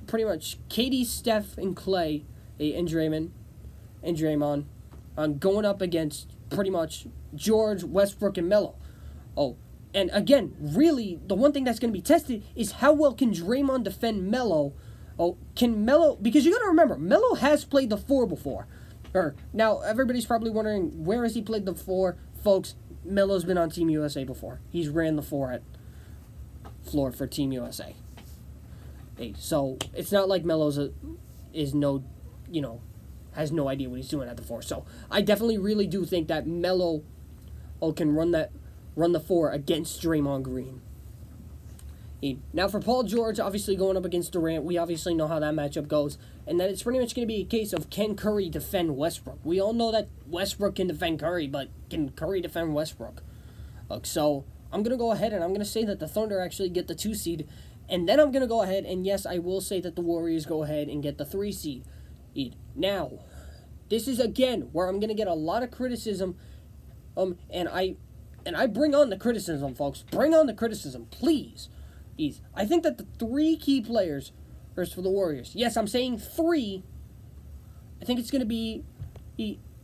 pretty much KD, Steph, and Clay, and Draymond, going up against pretty much George, Westbrook, and Melo. And again, really, the one thing that's going to be tested is how well can Draymond defend Melo. Because you got to remember, Melo has played the 4 before. Now, everybody's probably wondering, where has he played the 4? Folks, Melo's been on Team USA before. He's ran the 4 at floor for Team USA. So, it's not like Melo's has no idea what he's doing at the 4. So, I definitely really do think that Melo can run the 4 against Draymond Green. Now, for Paul George, obviously going up against Durant, we obviously know how that matchup goes. And that it's pretty much going to be a case of, can Curry defend Westbrook? We all know that Westbrook can defend Curry, but can Curry defend Westbrook? So, I'm going to go ahead and I'm going to say that the Thunder actually get the 2 seed. And then I'm going to go ahead and, yes, I will say that the Warriors go ahead and get the 3 seed. Now, this is, again, where I'm going to get a lot of criticism. And I bring on the criticism, folks. Bring on the criticism, please. I think that the 3 key players for the Warriors, yes, I'm saying 3, I think it's going to be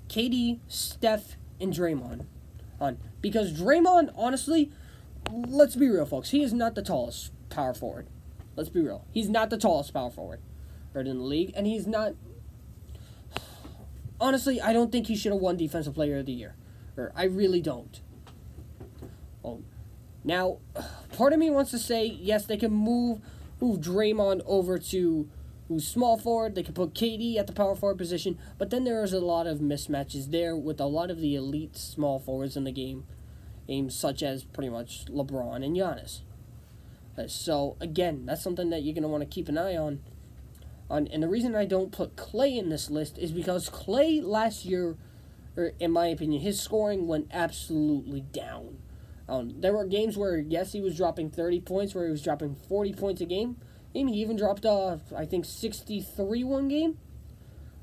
KD, Steph, and Draymond. Because Draymond, honestly, let's be real, folks, he is not the tallest power forward. Let's be real. He's not the tallest power forward in the league, and he's not... Honestly, I don't think he should have won Defensive Player of the Year. I really don't. Now, part of me wants to say, yes, they can move Draymond over to small forward. They can put KD at the power forward position, but then there is a lot of mismatches there with a lot of the elite small forwards in the game, such as pretty much LeBron and Giannis. So, again, that's something that you're going to want to keep an eye on. And the reason I don't put Klay in this list is because Klay last year, in my opinion, his scoring went absolutely down. There were games where, yes, he was dropping 30 points, where he was dropping 40 points a game. He even dropped, I think, 63 one game.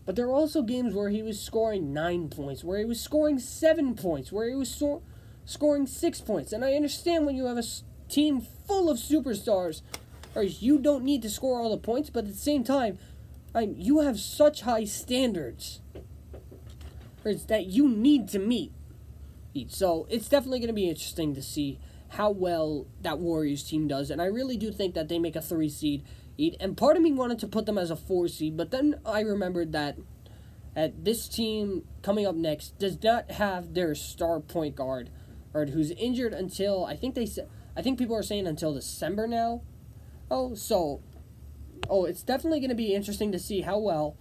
But there were also games where he was scoring 9 points, where he was scoring 7 points, where he was scoring 6 points. And I understand when you have a team full of superstars, you don't need to score all the points, but at the same time, you have such high standards that you need to meet. So it's definitely going to be interesting to see how well that Warriors team does, and I really do think that they make a 3 seed. And part of me wanted to put them as a 4 seed, but then I remembered that this team coming up next does not have their star point guard, who's injured until I think people are saying until December now. It's definitely going to be interesting to see how well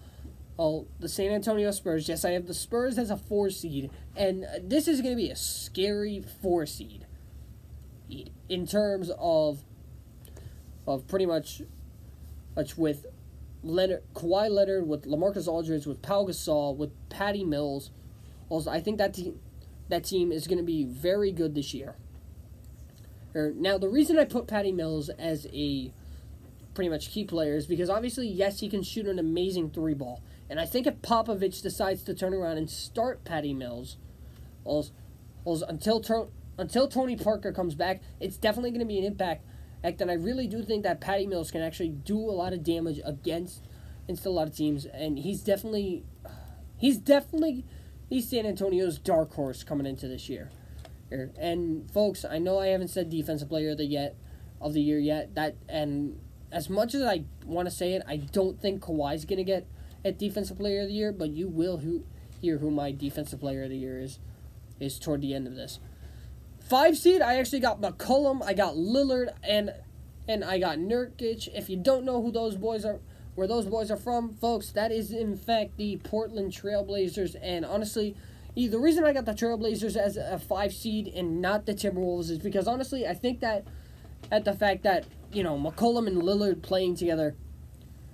the San Antonio Spurs. Yes, I have the Spurs as a 4 seed, and this is going to be a scary 4 seed in terms of pretty much with Kawhi Leonard, with LaMarcus Aldridge, with Pau Gasol, with Patty Mills. Also, I think that team is going to be very good this year. Now, the reason I put Patty Mills as a pretty much key player is because obviously, yes, he can shoot an amazing 3 ball. And I think if Popovich decides to turn around and start Patty Mills, until Tony Parker comes back, it's definitely going to be an impact. And I really do think that Patty Mills can actually do a lot of damage against a lot of teams. And he's definitely San Antonio's dark horse coming into this year. And folks, I know I haven't said Defensive Player of the Year yet. And as much as I want to say it, I don't think Kawhi's going to get at Defensive Player of the Year, but you will hear who my Defensive Player of the Year is toward the end of this. 5 seed, I actually got McCollum, I got Lillard, and I got Nurkic. If you don't know where those boys are from, folks, that is in fact the Portland Trailblazers. And honestly, the reason I got the Trailblazers as a 5 seed and not the Timberwolves is because honestly, I think that at the fact that McCollum and Lillard playing together,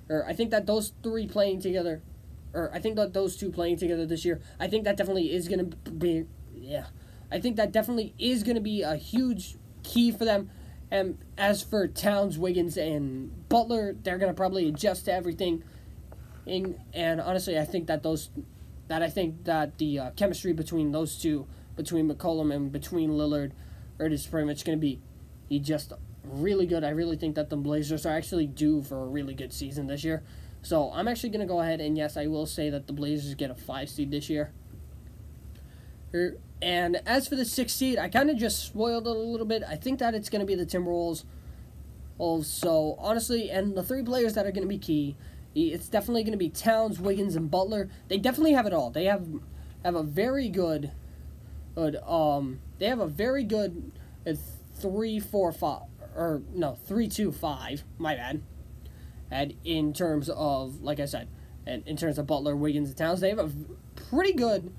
or I think that those 3 playing together, or I think that those 2 playing together this year, I think that definitely is going to be, I think that definitely is going to be a huge key for them. And as for Towns, Wiggins, and Butler, they're going to probably adjust to everything. And honestly, I think that the chemistry between those two, between McCollum and between Lillard, is pretty much going to be just really good. I really think that the Blazers are actually due for a really good season this year. So I'm actually going to go ahead and, yes, I will say that the Blazers get a 5 seed this year. And as for the 6 seed, I kind of just spoiled it a little bit. I think that it's going to be the Timberwolves. So, honestly, and the 3 players that are going to be key, it's definitely going to be Towns, Wiggins, and Butler. They definitely have it all. They have a very good 3-2-5, my bad. And in terms of, like I said, and in terms of Butler, Wiggins, and Towns, they have a pretty good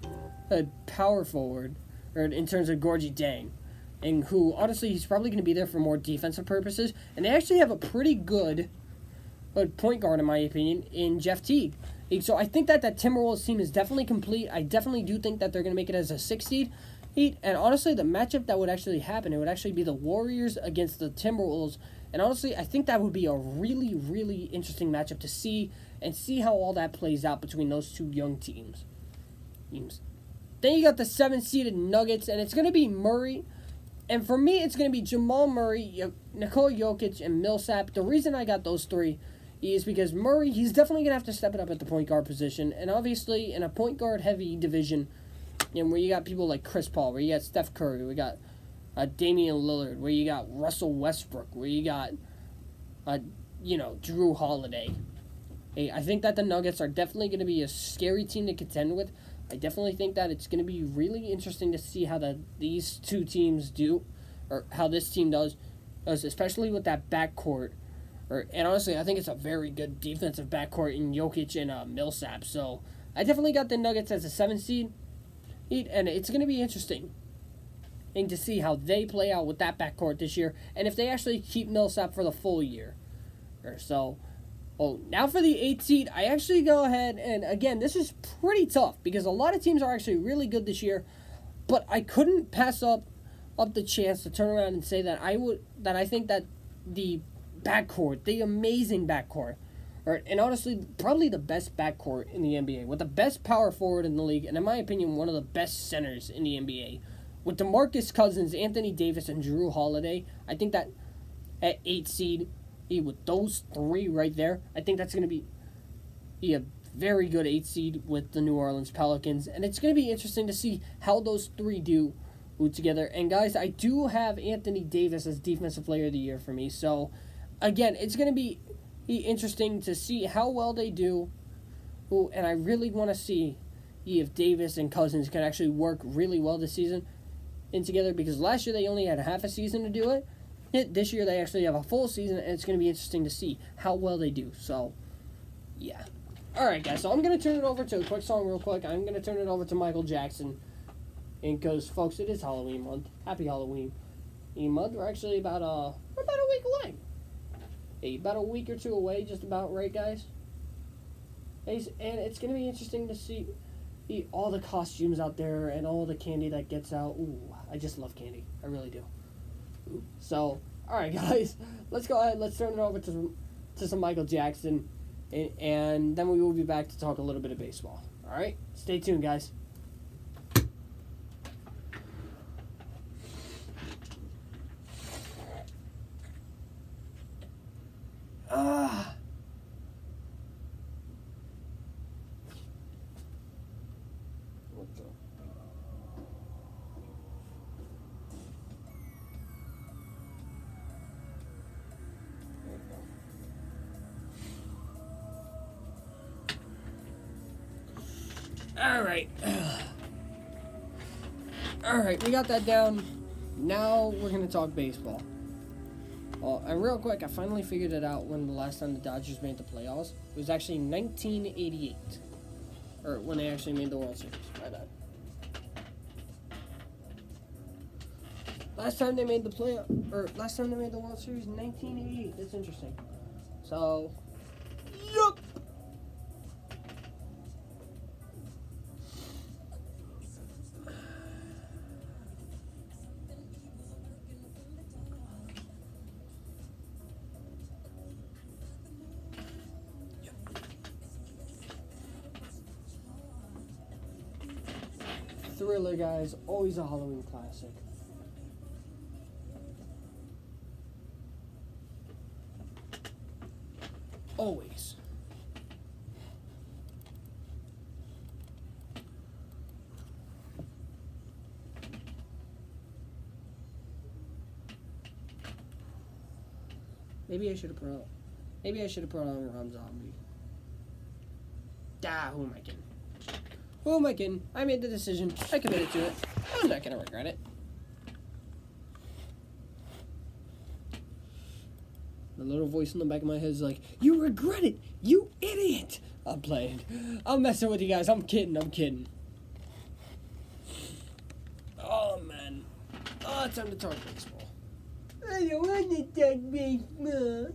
power forward, or in terms of Gorgie Dang, and who, honestly, he's probably going to be there for more defensive purposes. And they actually have a pretty good point guard, in my opinion, in Jeff Teague. So I think that Timberwolves team is definitely complete. I definitely do think that they're going to make it as a 6 seed. And honestly, the matchup that would actually happen, it would actually be the Warriors against the Timberwolves. And honestly, I think that would be a really, really interesting matchup to see how all that plays out between those 2 young teams. Then you got the 7-seeded Nuggets, and it's going to be Murray. And for me, it's going to be Jamal Murray, Nikola Jokic, and Millsap. The reason I got those three is because Murray, he's definitely going to have to step it up at the point guard position. And obviously, in a point guard heavy division, where you got people like Chris Paul, where you got Steph Curry, we got Damian Lillard, where you got Russell Westbrook, where you got, Drew Holiday. Hey, I think that the Nuggets are definitely going to be a scary team to contend with. I definitely think that it's going to be really interesting to see how these two teams do, or how this team does, especially with that backcourt. And honestly, I think it's a very good defensive backcourt in Jokic and Millsap. So I definitely got the Nuggets as a 7 seed, and it's going to be interesting to see how they play out with that backcourt this year, and if they actually keep Millsap for the full year. Now for the 8 seed, I actually go ahead, and again, this is pretty tough because a lot of teams are actually really good this year, but I couldn't pass up the chance to turn around and say that I think that the backcourt, the amazing backcourt, and honestly, probably the best backcourt in the NBA, with the best power forward in the league, and in my opinion, one of the best centers in the NBA, with DeMarcus Cousins, Anthony Davis, and Drew Holiday. I think that at 8 seed, with those three right there, I think that's going to be a very good 8 seed with the New Orleans Pelicans. And it's going to be interesting to see how those three do together. And guys, I do have Anthony Davis as Defensive Player of the Year for me. So, again, it's going to be interesting to see how well they do. And I really want to see if Davis and Cousins can actually work really well this season together. Because last year they only had half a season to do it. This year they actually have a full season, and it's going to be interesting to see how well they do. So, yeah. Alright, guys, so I'm going to turn it over to a quick song real quick. I'm going to turn it over to Michael Jackson. And because, folks, it is Halloween month. Happy Halloween month. We're actually about a week away. Hey, about a week or two away, just about, right, guys? And it's going to be interesting to see all the costumes out there and all the candy that gets out. Ooh, I just love candy. I really do. So, alright guys, let's go ahead, let's turn it over to some Michael Jackson, and then we will be back to talk a little bit of baseball. Alright, stay tuned, guys. What's up? Alright, we got that down. Now we're going to talk baseball. And real quick, I finally figured it out when the last time the Dodgers made the playoffs. It was actually 1988. Or when they actually made the World Series. My bad. Last time they made the World Series, 1988. That's interesting. So, yup. Thriller, guys, always a Halloween classic. Always. Maybe I should have put on Rob Zombie. Who am I kidding? Who am I kidding? I made the decision. I committed to it. I'm not gonna regret it. The little voice in the back of my head is like, "You regret it, you idiot!" I'm playing. I'm messing with you guys. I'm kidding. Oh, man. Oh, it's time to talk baseball. I don't want to talk baseball.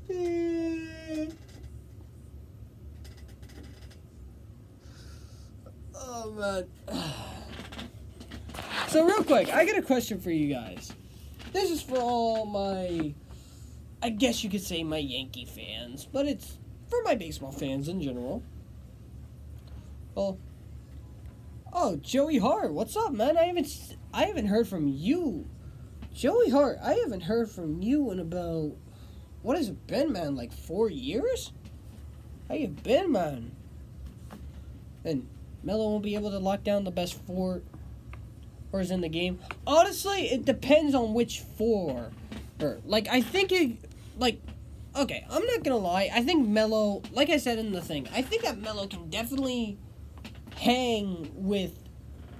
Oh, man. So, real quick, I got a question for you guys. This is for all my, I guess you could say my Yankee fans, but it's for my baseball fans in general. Well, oh, Joey Hart, what's up, man? I haven't heard from you Joey Hart, I haven't heard from you in about, what has it been, man? Like 4 years? How you been, man? And Melo won't be able to lock down the best four is in the game. Honestly, it depends on which four. Or, like, I think it, like, okay, I'm not gonna lie. I think Melo, like I said in the thing, I think that Melo can definitely hang with,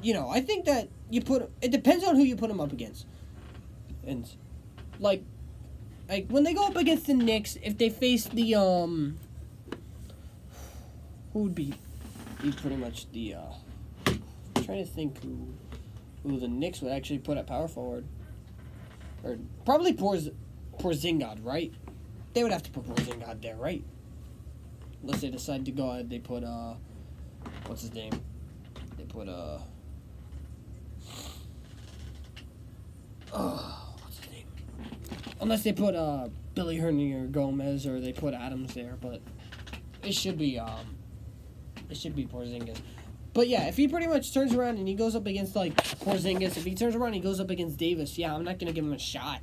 I think that it depends on who you put him up against. And, like when they go up against the Knicks, if they face the, who would be pretty much the, I'm trying to think who the Knicks would actually put at power forward. Or probably Porzingis, right? They would have to put Porzingis there, right? Unless they decide to go ahead, they put, what's his name? They put, what's his name? Unless they put, Billy Hernier Gomez or they put Adams there, but it should be Porzingis. But yeah, if he pretty much turns around and he goes up against, like, Porzingis, if he turns around and he goes up against Davis, yeah, I'm not going to give him a shot.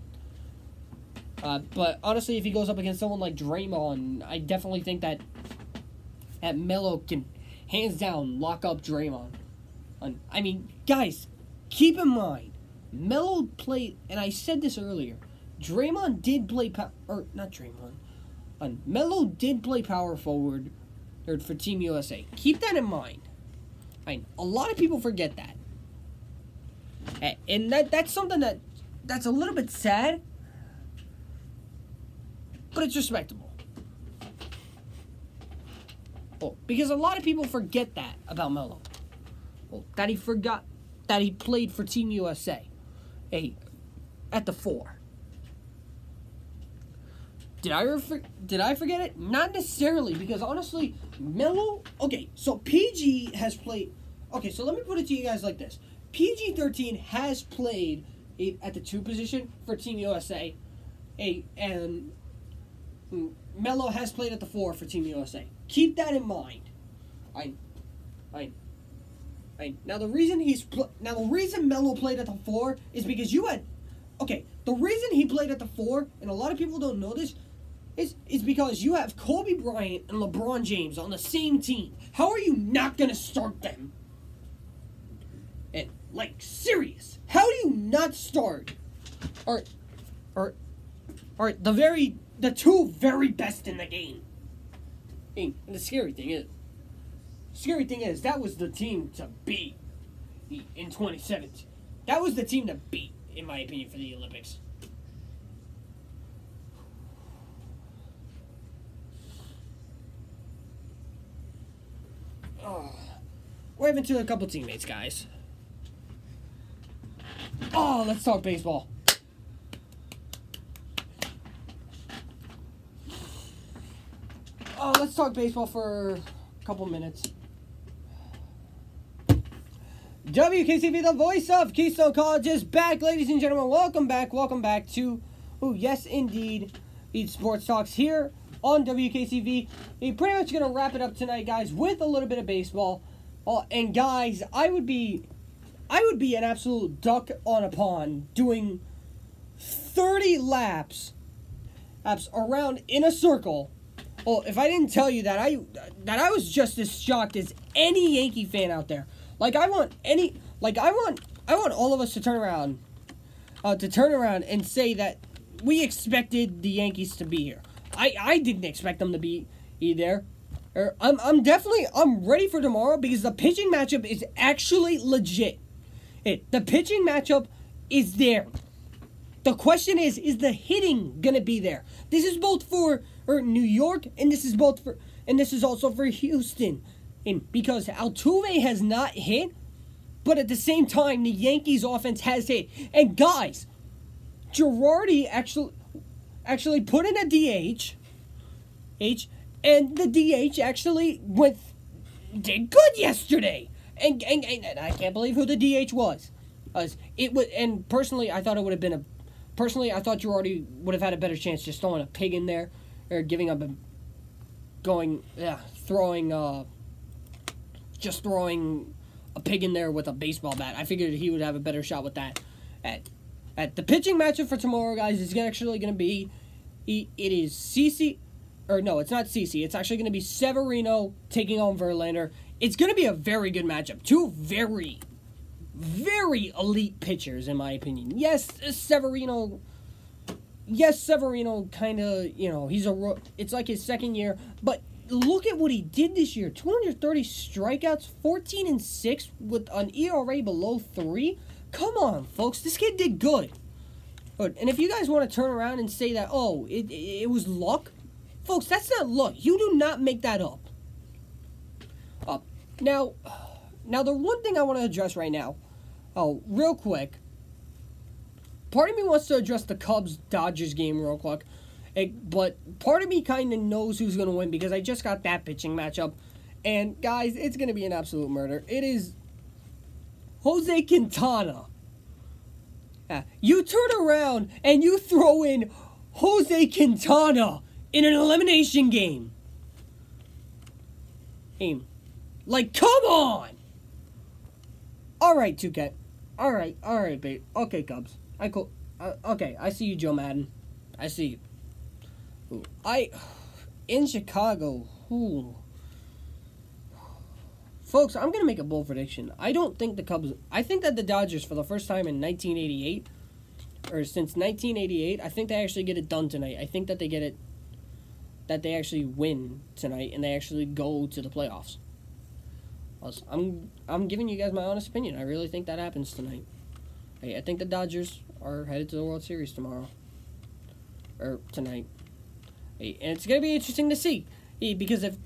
But honestly, if he goes up against someone like Draymond, I definitely think that Melo can, hands down, lock up Draymond. I mean, guys, keep in mind, Melo played, and I said this earlier, Draymond did play, Melo did play power forward for Team USA. Keep that in mind. A lot of people forget that. And that's something that's a little bit sad, but it's respectable. Well, because a lot of people forget that about Melo. Well, that he forgot that he played for Team USA at the 4. Did I forget it? Not necessarily, because honestly, Melo... Okay, so PG has played... Okay, so let me put it to you guys like this. PG-13 has played at the 2 position for Team USA, and Melo has played at the 4 for Team USA. Keep that in mind. Now the reason Melo played at the 4 is because you had... Okay, the reason he played at the 4, and a lot of people don't know this, is because you have Kobe Bryant and LeBron James on the same team. How are you not going to start them? And, like, serious. How do you not start the 2 very best in the game? And the scary thing is that was the team to beat in 2017. That was the team to beat, in my opinion, for the Olympics. We're having to a couple teammates, guys. Oh, let's talk baseball. Oh, let's talk baseball for a couple minutes. Wkcv, the voice of Keystone College, is back, ladies and gentlemen. Welcome back to, yes, indeed, Eat Sports Talks here on Wkcv. We're pretty much going to wrap it up tonight, guys, with a little bit of baseball. And guys, I would be an absolute duck on a pond doing 30 laps around in a circle. Well, if I didn't tell you that I was just as shocked as any Yankee fan out there. Like, I want all of us to turn around and say that we expected the Yankees to be here. I didn't expect them to be there. I'm ready for tomorrow because the pitching matchup is actually legit. The pitching matchup is there. The question is the hitting gonna be there? This is both for New York, and this is also for Houston. And because Altuve has not hit, but at the same time the Yankees offense has hit. And guys, Girardi actually put in a DH. And the DH actually did good yesterday. And I can't believe who the DH was. And personally, I thought it would have been I thought Girardi would have had a better chance just throwing a pig in there, or giving up throwing a pig in there with a baseball bat. I figured he would have a better shot with that. The pitching matchup for tomorrow, guys, is actually going to be, it is CC, or no, it's not CC. It's actually going to be Severino taking on Verlander. It's going to be a very good matchup. Two very, very elite pitchers, in my opinion. Yes, Severino kind of, it's like his second year, but look at what he did this year. 230 strikeouts, 14-6 with an ERA below 3. Come on, folks. This kid did good. And if you guys want to turn around and say that, oh, it was luck, folks, that's not luck. You do not make that up. Now, the one thing I want to address right now, real quick, part of me wants to address the Cubs-Dodgers game real quick, but part of me kind of knows who's going to win because I just got that pitching matchup. And, guys, it's going to be an absolute murder. It is Jose Quintana. You turn around and you throw in Jose Quintana in an elimination game. Like, come on! Alright, 2K. Alright, babe. Okay, Cubs. Okay, I see you, Joe Madden. I see you. In Chicago, folks, I'm going to make a bold prediction. I don't think the Cubs... I think that the Dodgers, for the first time in 1988, or since 1988, I think they actually get it done tonight. I think that they get it... that they actually win tonight, and they actually go to the playoffs. I'm giving you guys my honest opinion. I really think that happens tonight. I think the Dodgers are headed to the World Series tomorrow. Or tonight. And it's going to be interesting to see. Because if...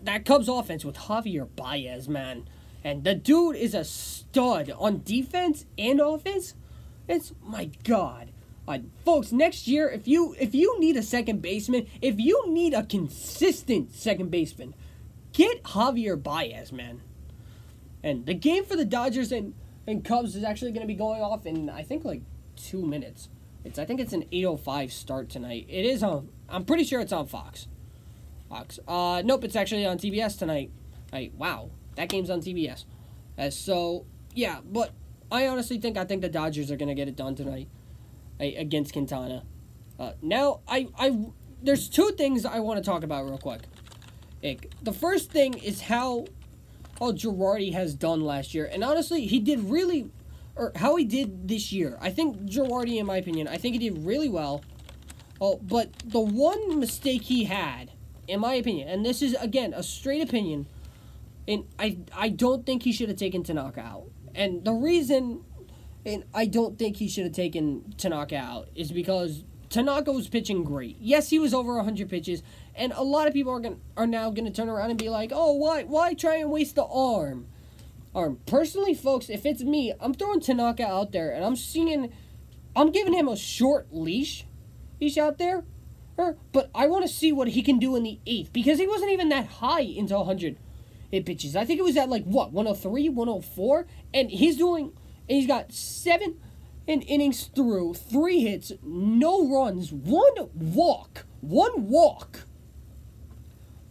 that Cubs offense with Javier Baez, man. And the dude is a stud on defense and offense. It's, my God. Folks, next year, if you need a second baseman, if you need a consistent second baseman, get Javier Baez, man. And the game for the Dodgers and Cubs is actually going to be going off in, I think, like 2 minutes. I think it's an 8:05 start tonight. It is on, I'm pretty sure it's on Fox. Nope, it's actually on TBS tonight. Wow, that game's on TBS. So, yeah, but I honestly think the Dodgers are going to get it done tonight against Quintana. Now, there's two things I want to talk about real quick. The first thing is how Girardi has done last year. And honestly, he did really, or how he did this year. I think Girardi, in my opinion, I think he did really well. But the one mistake he had, in my opinion, and this is, again, a straight opinion, and I don't think he should have taken Tanaka out. And the reason I don't think he should have taken Tanaka out is because Tanaka was pitching great. Yes, he was over 100 pitches, and a lot of people are now going to turn around and be like, oh, why try and waste the arm? Personally, folks, if it's me, I'm throwing Tanaka out there, and I'm giving him a short leash out there. But I want to see what he can do in the 8th, because he wasn't even that high into 100 pitches. I think it was at, 103, 104, and he's got 7 innings through, 3 hits, no runs, 1 walk.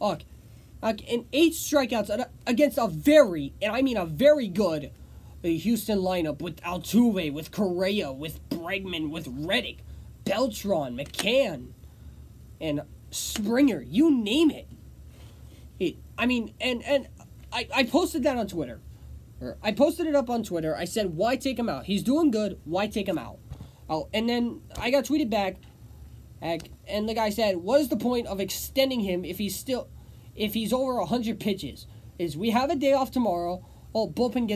And 8 strikeouts against a very, and I mean a very good Houston lineup with Altuve, with Correa, with Bregman, with Reddick, Beltran, McCann, and Springer, you name it. I posted that on Twitter. I posted it up on Twitter. I said, why take him out? He's doing good. Why take him out? And then I got tweeted back, and the guy said, what is the point of extending him if he's over 100 pitches? Is we have a day off tomorrow. Bullpen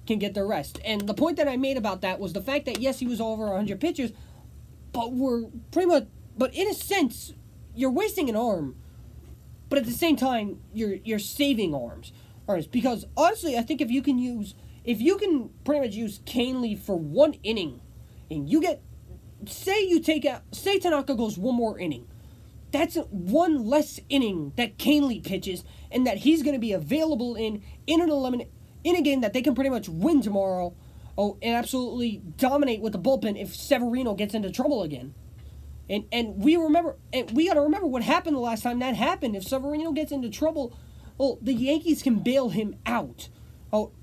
can get the rest. And the point that I made about that was the fact that, yes, he was over 100 pitches, but in a sense, you're wasting an arm, but at the same time, you're saving arms. Because honestly, I think if you can pretty much use Canely for 1 inning, and you get, say Tanaka goes 1 more inning, that's 1 less inning that Canely pitches, and that he's going to be available in a game that they can pretty much win tomorrow, and absolutely dominate with the bullpen if Severino gets into trouble again. And we got to remember what happened the last time that happened. If Severino gets into trouble, the Yankees can bail him out.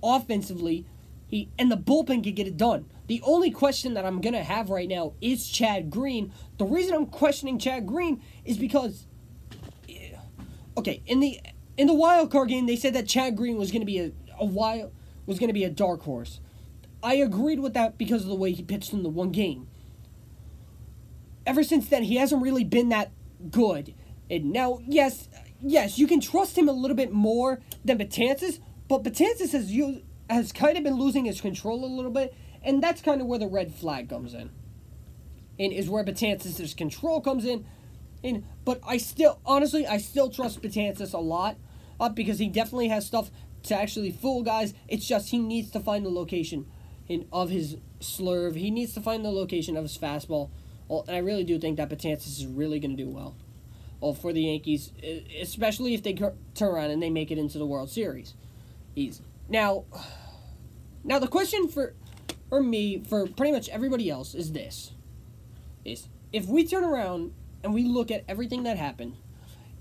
Offensively, And the bullpen can get it done. The only question that I'm going to have right now is Chad Green. The reason I'm questioning Chad Green is because, okay, in the wild card game, they said that Chad Green was going to be a dark horse. I agreed with that because of the way he pitched in the one game. Ever since then, he hasn't really been that good. And now, yes, you can trust him a little bit more than Betances, but Betances has kind of been losing his control a little bit, and that's kind of where the red flag comes in. And is where Betances' control comes in. But I still trust Betances a lot, because he definitely has stuff to actually fool guys. It's just he needs to find the location of his slurve. He needs to find the location of his fastball. Well, and I really do think that Betances is really going to do well. Well, for the Yankees, especially if they turn around and they make it into the World Series. Now the question for me, for pretty much everybody else, is this. If we turn around and we look at everything that happened,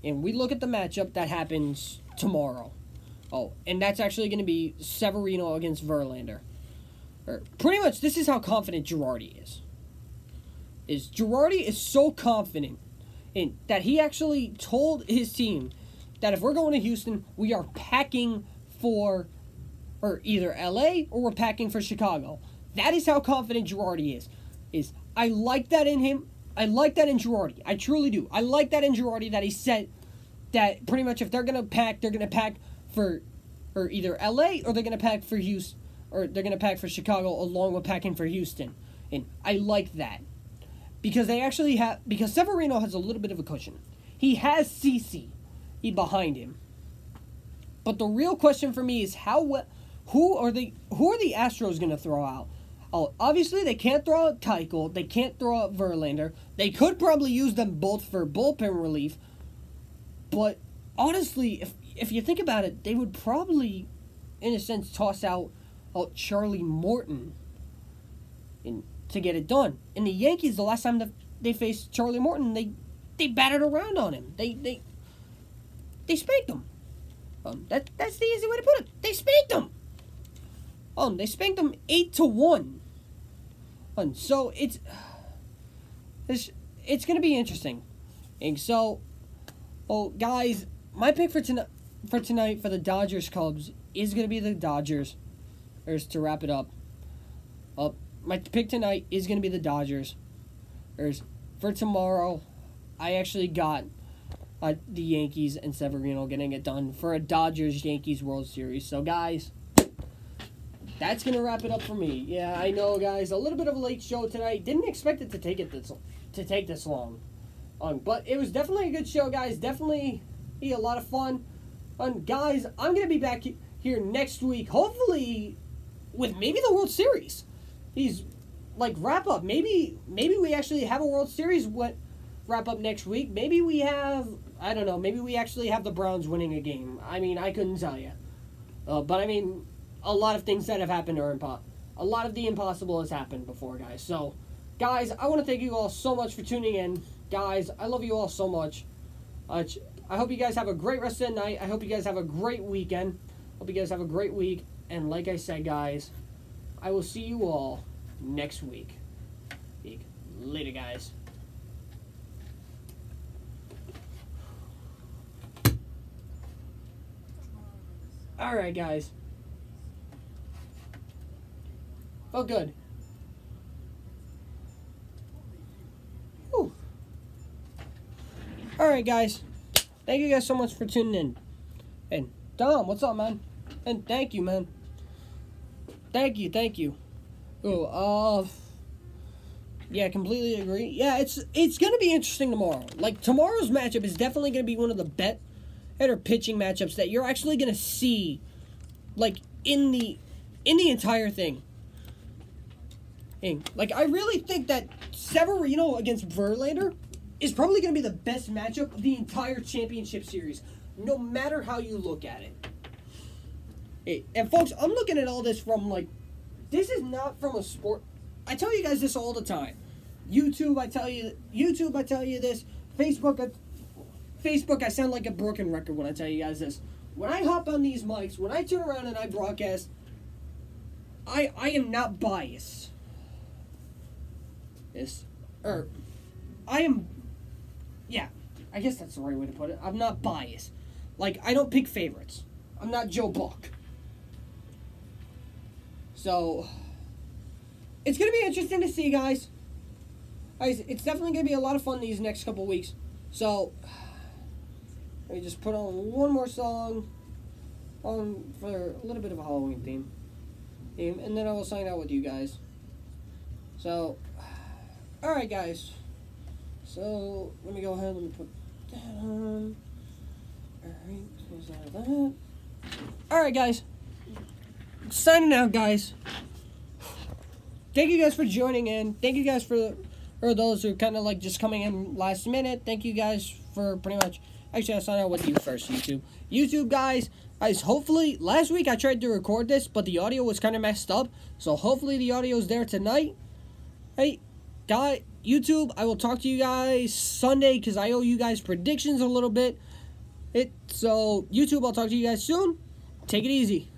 and we look at the matchup that happens tomorrow, and that's actually going to be Severino against Verlander. Pretty much, this is how confident Girardi is. Girardi is so confident that he actually told his team that if we're going to Houston, we are packing for either LA or we're packing for Chicago. That is how confident Girardi is. I like that in him. I like that in Girardi. I truly do. I like that in Girardi that he said that pretty much if they're going to pack for either LA or they're going to pack for Houston, or they're going to pack for Chicago along with packing for Houston. And I like that. Because because Severino has a little bit of a cushion. He has CC behind him. But the real question for me is who are the Astros going to throw out? Obviously they can't throw out Keuchel. They can't throw out Verlander. They could probably use them both for bullpen relief. But honestly, if you think about it, they would probably, in a sense, toss out Charlie Morton to get it done. And the Yankees, the last time they faced Charlie Morton, they battered around on him. They spanked him. That's the easy way to put it. They spanked him. They spanked him 8-1. So it's gonna be interesting. And so, guys, my pick for tonight for the Dodgers Cubs is gonna be the Dodgers. To wrap it up. My pick tonight is going to be the Dodgers. For tomorrow, I actually got the Yankees and Severino getting it done for a Dodgers-Yankees World Series. So, guys, that's going to wrap it up for me. Yeah, I know, guys, a little bit of a late show tonight. Didn't expect it to take this long. But it was definitely a good show, guys. Definitely a lot of fun. Guys, I'm going to be back here next week, hopefully with maybe the World Series. Wrap up. Maybe we actually have a World Series wrap up next week. Maybe we have, I don't know, maybe we actually have the Browns winning a game. I mean, I couldn't tell you. But I mean, a lot of things that have happened are a lot of the impossible has happened before, guys. So, guys, I want to thank you all so much for tuning in. Guys, I love you all so much. I hope you guys have a great rest of the night. I hope you guys have a great weekend. Hope you guys have a great week. And like I said, guys, I will see you all next week. Later, guys. Alright, guys. Oh, good. Whew. Alright, guys. Thank you guys so much for tuning in. And Dom, what's up, man? And thank you, man. Thank you. Yeah, completely agree. Yeah, it's gonna be interesting tomorrow. Tomorrow's matchup is definitely gonna be one of the better pitching matchups that you're actually gonna see, in the entire thing. And, I really think that Severino against Verlander is probably gonna be the best matchup of the entire championship series, no matter how you look at it. And folks, I'm looking at all this from, this is not from a sport. I tell you guys this all the time. YouTube, I tell you this. Facebook, I sound like a broken record when I tell you guys this. When I hop on these mics, when I turn around and I broadcast, I am not biased. Yeah, I guess that's the right way to put it. I'm not biased. Like, I don't pick favorites. I'm not Joe Buck. So, it's going to be interesting to see, guys. Guys, it's definitely going to be a lot of fun these next couple weeks. So, let me just put on one more song for a little bit of a Halloween theme. And then I will sign out with you guys. So, alright, guys. So, let me go ahead and put that on. Alright, alright, guys. Signing out, guys. Thank you guys for joining in. Thank you guys for those who are kind of like just coming in last minute. Thank you guys for pretty much. Actually, I'll sign out with you first, YouTube. YouTube, guys, hopefully, last week I tried to record this, but the audio was kind of messed up. So hopefully the audio is there tonight. Hey, guys, YouTube, I will talk to you guys Sunday because I owe you guys predictions a little bit. So, YouTube, I'll talk to you guys soon. Take it easy.